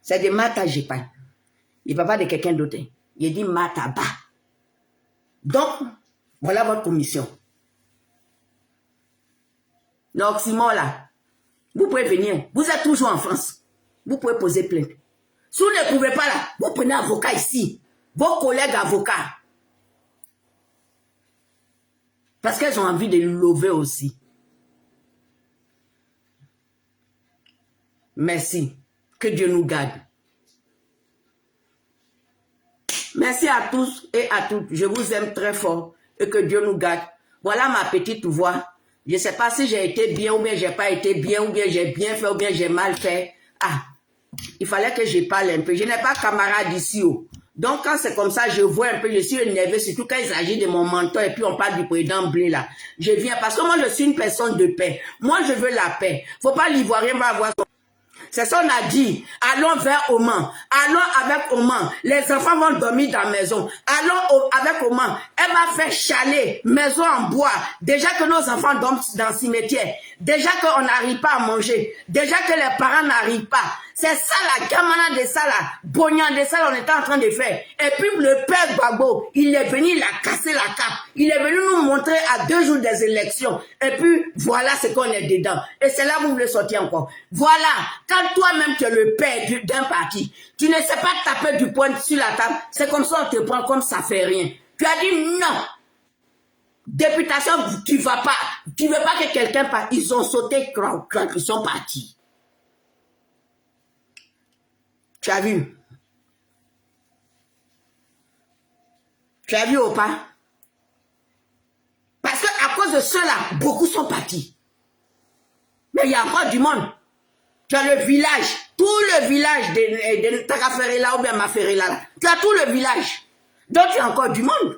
C'est de matin, j'ai pas. Il ne va pas de quelqu'un d'autre. Il dit matin bas. Donc, voilà votre commission. Donc, Simon là, vous pouvez venir. Vous êtes toujours en France. Vous pouvez poser plainte. Si vous ne pouvez pas là, vous prenez un avocat ici. Vos collègues avocats. Parce qu'elles ont envie de lever aussi. Merci. Que Dieu nous garde. Merci à tous et à toutes. Je vous aime très fort et que Dieu nous garde. Voilà ma petite voix. Je ne sais pas si j'ai été bien ou bien j'ai pas été bien ou bien j'ai bien fait ou bien j'ai mal fait. Ah, il fallait que je parle un peu. Je n'ai pas camarade ici. Oh. Donc quand c'est comme ça, je vois un peu, je suis énervé, surtout quand il s'agit de mon mentor et puis on parle du président Blé là. Je viens parce que moi je suis une personne de paix. Moi je veux la paix. Faut pas l'Ivoirien va avoir son... C'est ça qu'on a dit. Allons vers Oman. Allons avec Oman. Les enfants vont dormir dans la maison. Allons avec Oman. Elle va faire chalet, maison en bois. Déjà que nos enfants dorment dans le cimetière. Déjà qu'on n'arrive pas à manger. Déjà que les parents n'arrivent pas. C'est ça la gamana de ça là. Bognan de ça là, on était en train de faire. Et puis le père Gbagbo, il est venu, il a cassé la cape. Il est venu nous montrer à 2 jours des élections. Et puis voilà ce qu'on est dedans. Et c'est là où vous voulez sortir encore. Voilà. Quand toi-même tu es le père d'un parti, tu ne sais pas taper du poing sur la table. C'est comme ça on te prend comme ça fait rien. Tu as dit non. Députation, tu vas pas. Tu veux pas que quelqu'un parte. Ils ont sauté quand ils sont partis. Tu as vu? Tu as vu ou pas? Parce qu'à cause de cela, beaucoup sont partis. Mais il y a encore du monde. Tu as le village, tout le village de Tagaferela ou bien Maferela. Tu as tout le village. Donc tu as encore du monde.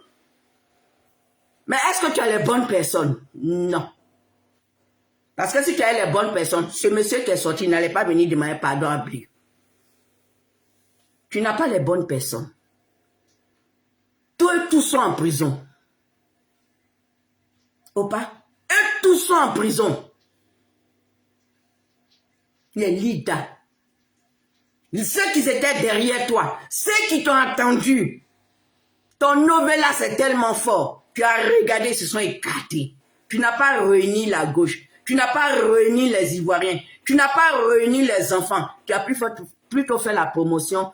Mais est-ce que tu as les bonnes personnes? Non. Parce que si tu as les bonnes personnes, ce monsieur qui est sorti n'allait pas venir demander pardon à Blé. Tu n'as pas les bonnes personnes. Tous sont en prison. Ou pas? Eux tous sont en prison. Les leaders. Ceux qui étaient derrière toi. Ceux qui t'ont entendu. Ton novella c'est tellement fort. Tu as regardé, ils se sont écartés. Tu n'as pas réuni la gauche. Tu n'as pas réuni les Ivoiriens. Tu n'as pas réuni les enfants. Tu as plutôt fait la promotion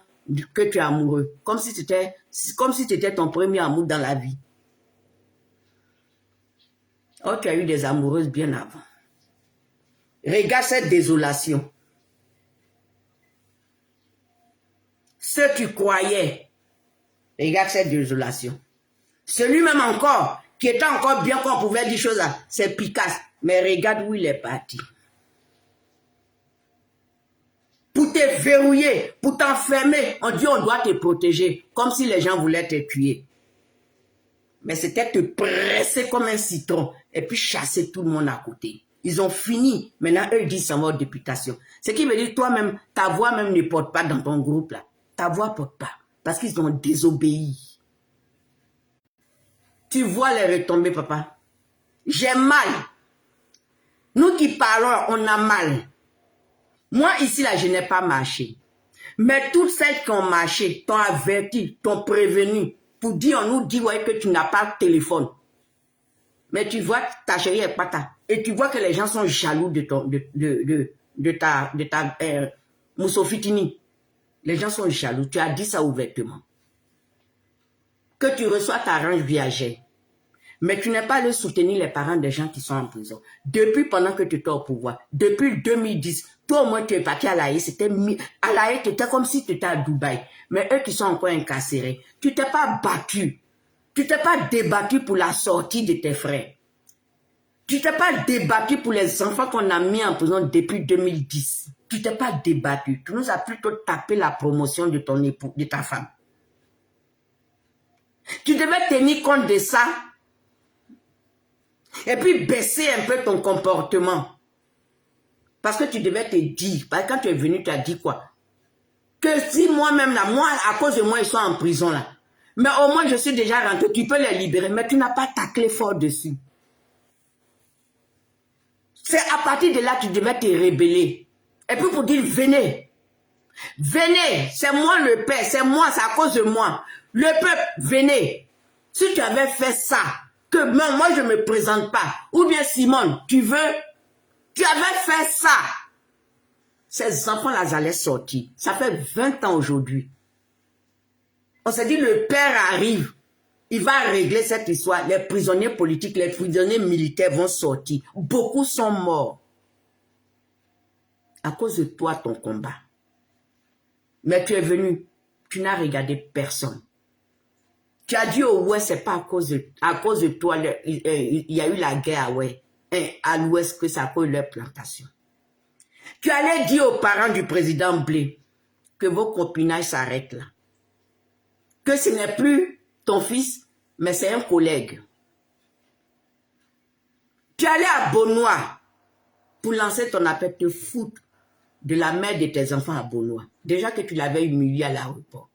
que tu es amoureux. Comme si tu étais ton premier amour dans la vie. Oh, tu as eu des amoureuses bien avant. Regarde cette désolation. Ce que tu croyais. Regarde cette désolation. Celui-même encore, qui était encore bien qu'on pouvait dire choses là, c'est Picasso. Mais regarde où il est parti. Pour te verrouiller, pour t'enfermer, on dit on doit te protéger, comme si les gens voulaient te tuer. Mais c'était te presser comme un citron, et puis chasser tout le monde à côté. Ils ont fini, maintenant eux ils disent c'est votre députation. Ce qui veut dire toi-même, ta voix même ne porte pas dans ton groupe là. Ta voix ne porte pas, parce qu'ils ont désobéi. Tu vois les retombées, papa. J'ai mal. Nous qui parlons, on a mal. Moi, ici, là, je n'ai pas marché. Mais toutes celles qui ont marché, t'ont averti, t'ont prévenu, pour dire, on nous dit, ouais, que tu n'as pas de téléphone. Mais tu vois ta chérie est pata. Et tu vois que les gens sont jaloux de ta Moussofitini. Les gens sont jaloux. Tu as dit ça ouvertement. Que tu reçois ta range viagère. Mais tu n'es pas allé soutenir les parents des gens qui sont en prison. Depuis pendant que tu étais au pouvoir, depuis 2010, toi au moins tu es parti à l'AE, à l'AE, tu étais comme si tu étais à Dubaï. Mais eux qui sont encore incarcérés, tu t'es pas battu. Tu t'es pas débattu pour la sortie de tes frères. Tu t'es pas débattu pour les enfants qu'on a mis en prison depuis 2010. Tu t'es pas débattu. Tu nous as plutôt tapé la promotion de ton époux, de ta femme. Tu devais tenir compte de ça. Et puis baisser un peu ton comportement. Parce que tu devais te dire, parce que quand tu es venu, tu as dit quoi? Que si moi-même, là, moi, à cause de moi, ils sont en prison là. Mais au moins, je suis déjà rentré, tu peux les libérer, mais tu n'as pas taclé fort dessus. C'est à partir de là que tu devais te rébeller. Et puis pour dire, venez. Venez, c'est moi le père, c'est moi, c'est à cause de moi. Le peuple, venez. Si tu avais fait ça, que moi je ne me présente pas, ou bien Simone, tu veux, tu avais fait ça, ces enfants-là allaient sortir. Ça fait 20 ans aujourd'hui. On s'est dit, le père arrive, il va régler cette histoire. Les prisonniers politiques, les prisonniers militaires vont sortir. Beaucoup sont morts. À cause de toi, ton combat. Mais tu es venu, tu n'as regardé personne. Tu as dit, oh ouais, c'est pas à cause de toi, il y a eu la guerre, ouais, à l'ouest, que ça a cause de leur plantation. Tu allais dire aux parents du président Blé que vos copinages s'arrêtent là. Que ce n'est plus ton fils, mais c'est un collègue. Tu allais à Beaunois pour lancer ton appel, te foutre de la mère de tes enfants à Beaunois. Déjà que tu l'avais humilié à l'aéroport.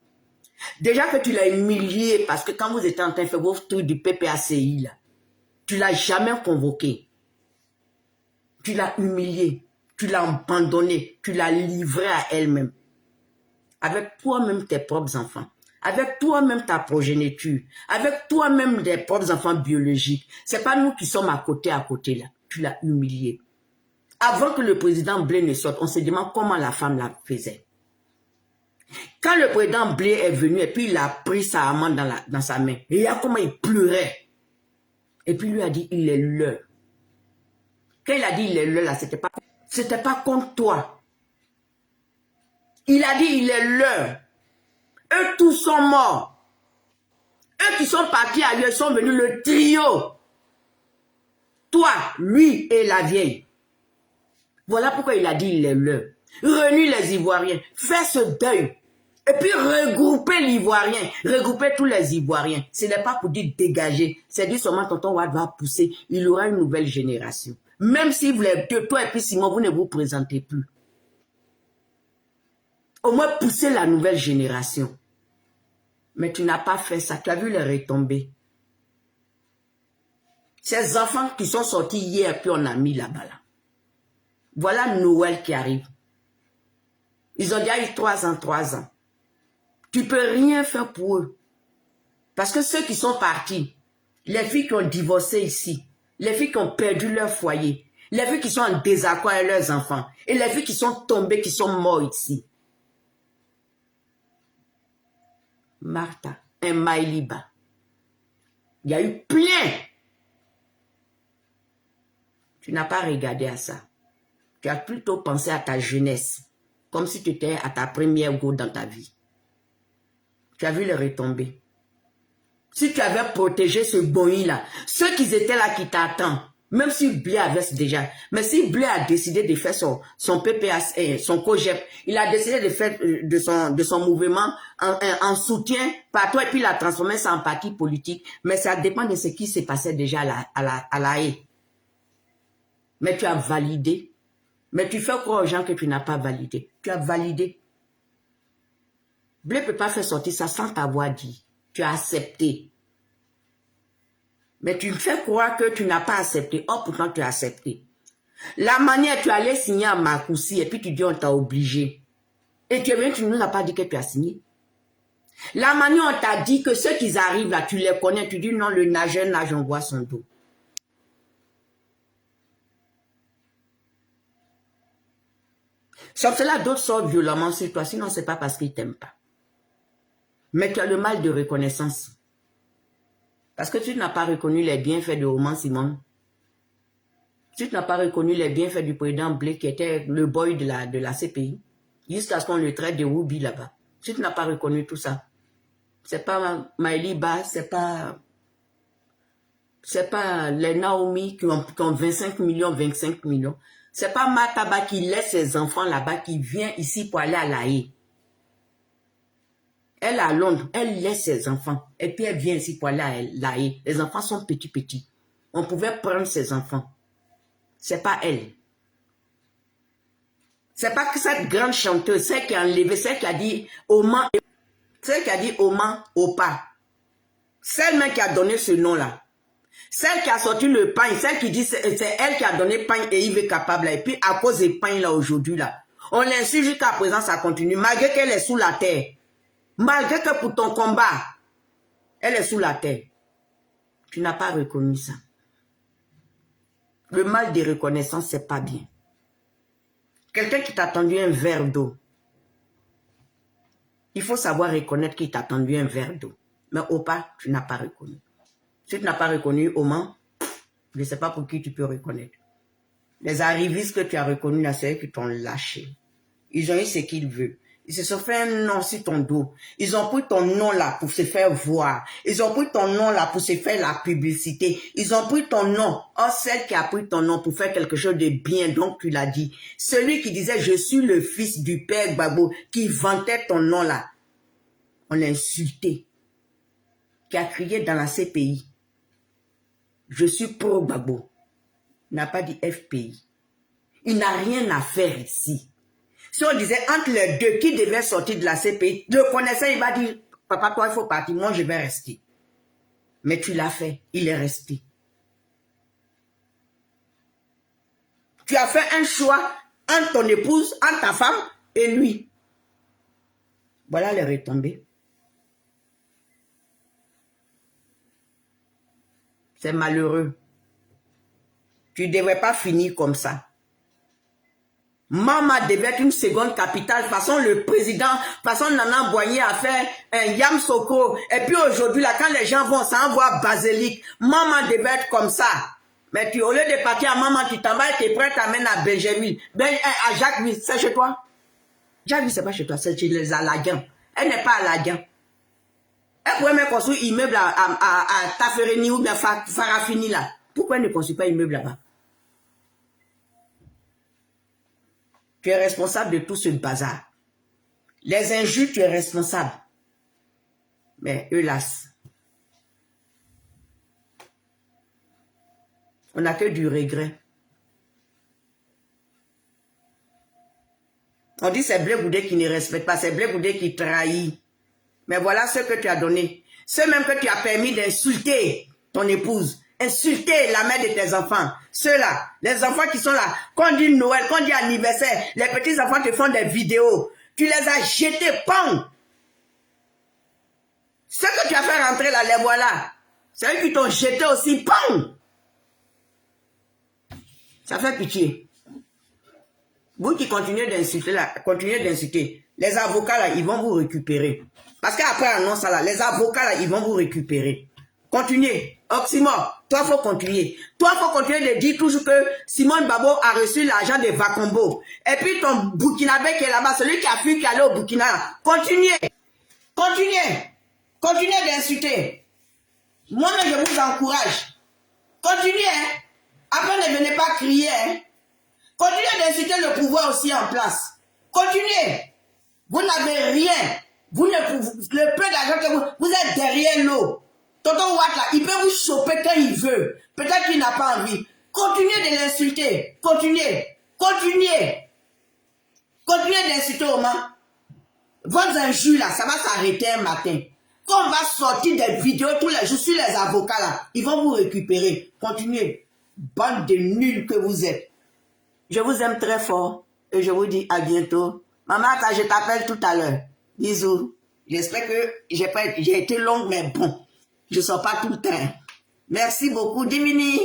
Déjà que tu l'as humilié parce que quand vous étiez en train de faire vos trucs du PPACI, là, tu l'as jamais convoqué. Tu l'as humilié. Tu l'as abandonné. Tu l'as livré à elle-même. Avec toi-même tes propres enfants. Avec toi-même ta progéniture. Avec toi-même tes propres enfants biologiques. C'est pas nous qui sommes à côté là. Tu l'as humilié. Avant que le président Blé ne sorte, on se demande comment la femme la faisait. Quand le président Blé est venu et puis il a pris sa amende dans sa main, et il y a comment il pleurait. Et puis il lui a dit, il est l'heure. Quand il a dit, il est l'heure, là, c'était pas contre toi. Il a dit, il est l'heure. Eux tous sont morts. Eux qui sont partis ailleurs sont venus, le trio. Toi, lui et la vieille. Voilà pourquoi il a dit, il est l'heure. Réunis les Ivoiriens, fais ce deuil. Et puis regrouper l'Ivoirien, regrouper tous les Ivoiriens. Ce n'est pas pour dire dégager, c'est dire seulement tonton Wade va pousser, il aura une nouvelle génération. Même si vous, toi et puis Simon, vous ne vous présentez plus. Au moins pousser la nouvelle génération. Mais tu n'as pas fait ça, tu as vu les retombées. Ces enfants qui sont sortis hier, puis on a mis là-bas. Là. Voilà Noël qui arrive. Ils ont déjà eu 3 ans. Tu ne peux rien faire pour eux. Parce que ceux qui sont partis, les filles qui ont divorcé ici, les filles qui ont perdu leur foyer, les filles qui sont en désaccord avec leurs enfants, et les filles qui sont tombées, qui sont mortes ici. Martha, un Maïliba. Il y a eu plein. Tu n'as pas regardé à ça. Tu as plutôt pensé à ta jeunesse, comme si tu étais à ta première goutte dans ta vie. Tu as vu les retombées. Si tu avais protégé ce boy-là, ceux qui étaient là qui t'attendent, même si Blé avait déjà, mais si Blé a décidé de faire son PPAS, son COGEP, il a décidé de faire de son mouvement en soutien par toi et puis il a transformé ça en parti politique, mais ça dépend de ce qui s'est passé déjà à la haie. Mais tu as validé. Mais tu fais croire aux gens que tu n'as pas validé. Tu as validé. Blé ne peut pas faire sortir ça sans t'avoir dit. Tu as accepté. Mais tu fais croire que tu n'as pas accepté. Oh, pourtant tu as accepté. La manière, tu allais signer à Marcoussi et puis tu dis on t'a obligé. Et tu es venu, tu ne nous as pas dit que tu as signé. La manière, on t'a dit que ceux qui arrivent là, tu les connais. Tu dis non, le nageur nage, on voit son dos. Sauf cela, d'autres sortent violemment sur toi, sinon c'est pas parce qu'ils t'aiment pas. Mais tu as le mal de reconnaissance. Parce que tu n'as pas reconnu les bienfaits de Oman Simon. Tu n'as pas reconnu les bienfaits du président Blake qui était le boy de la CPI. Jusqu'à ce qu'on le traite de Woubi là-bas. Tu n'as pas reconnu tout ça. C'est pas Maëli Ba, c'est pas les Naomi qui ont 25 millions, 25 millions. C'est pas Mataba qui laisse ses enfants là-bas, qui vient ici pour aller à La Haye. Elle est à Londres, elle laisse ses enfants. Et puis elle vient ici pour aller à La Haye. Les enfants sont petits. On pouvait prendre ses enfants. C'est pas elle. C'est pas que cette grande chanteuse, celle qui a enlevé, celle qui a dit Oman, celle qui a dit Oman, Opa. Celle même qui a donné ce nom-là. Celle qui a sorti le pain, celle qui dit c'est elle qui a donné pain et il est capable. Et puis à cause des pains là aujourd'hui là, on l'insulte jusqu'à présent, ça continue. Malgré qu'elle est sous la terre. Malgré que pour ton combat, elle est sous la terre. Tu n'as pas reconnu ça. Le mal de reconnaissance, c'est pas bien. Quelqu'un qui t'a tendu un verre d'eau. Il faut savoir reconnaître qu'il t'a tendu un verre d'eau. Mais Opa, tu n'as pas reconnu. Si tu n'as pas reconnu Oman, je ne sais pas pour qui tu peux reconnaître. Les arrivistes que tu as reconnus là, c'est eux qui t'ont lâché. Ils ont eu ce qu'ils veulent. Ils se sont fait un nom sur ton dos. Ils ont pris ton nom là pour se faire voir. Ils ont pris ton nom là pour se faire la publicité. Ils ont pris ton nom. Oh, celle qui a pris ton nom pour faire quelque chose de bien, donc tu l'as dit. Celui qui disait, je suis le fils du père Gbagbo, qui vantait ton nom là. On l'a insulté. Qui a crié dans la CPI. Je suis pro Gbagbo. Il n'a pas dit FPI. Il n'a rien à faire ici. Si on disait entre les deux qui devait sortir de la CPI, le connaissant, il va dire, papa, toi, il faut partir, moi, je vais rester. Mais tu l'as fait, il est resté. Tu as fait un choix entre ton épouse, entre ta femme et lui. Voilà les retombées. C'est malheureux. Tu ne devrais pas finir comme ça. Mama devait être une seconde capitale, façon le président, façon Nana Boigny a fait un Yamsoko. Et puis aujourd'hui, là, quand les gens vont s'envoyer basilic, Mama devait être comme ça. Mais tu, au lieu de partir à Mama, tu t'en vas et tu es prêt à t'amener à Benjamin. À Jacquesville, c'est chez toi. Jacquesville, c'est pas chez toi, c'est chez les Aladiens. Elle n'est pas Aladiens. Elle pourrait même construire un immeuble à Tafereni ou bien Farafini là. Pourquoi elle ne construit pas un immeuble là-bas? Tu es responsable de tout ce bazar. Les injures, tu es responsable. Mais hélas, on n'a que du regret. On dit c'est Blé Goudé qui ne respecte pas, c'est Blé Goudé qui trahit. Mais voilà ce que tu as donné. Ce même que tu as permis d'insulter ton épouse, insulter la mère de tes enfants. Ceux-là, les enfants qui sont là, quand on dit Noël, quand on dit anniversaire, les petits enfants te font des vidéos. Tu les as jetés, pam! Ce que tu as fait rentrer là, les voilà. C'est eux qui t'ont jeté aussi, pam! Ça fait pitié. Vous qui continuez d'insulter là, continuez d'insulter. Les avocats là, ils vont vous récupérer. Parce qu'après annonce ça là, les avocats là, ils vont vous récupérer. Continuez. Oxymore, toi, faut continuer. Toi, faut continuer de dire toujours que Simone Babo a reçu l'argent de Vacombo. Et puis ton Burkinabé qui est là-bas, celui qui a fui, qui est allé au Burkina. Continuez. Continuez. Continuez d'insulter. Moi-même, je vous encourage. Continuez. Hein. Après, ne venez pas crier. Hein. Continuez d'insulter le pouvoir aussi en place. Continuez. Vous n'avez rien. Vous ne pouvez, le peu d'argent que vous êtes derrière l'eau. Tonton Watt là, il peut vous choper quand il veut. Peut-être qu'il n'a pas envie. Continuez de l'insulter. Continuez. Continuez. Continuez d'insulter au moins. Votre injure là, ça va s'arrêter un matin. Quand on va sortir des vidéos tous les jours sur les avocats là, ils vont vous récupérer. Continuez. Bande de nuls que vous êtes. Je vous aime très fort. Et je vous dis à bientôt. Maman, je t'appelle tout à l'heure. Bisous. J'espère que j'ai été longue, mais bon. Je ne sors pas tout le temps. Merci beaucoup, Dimini.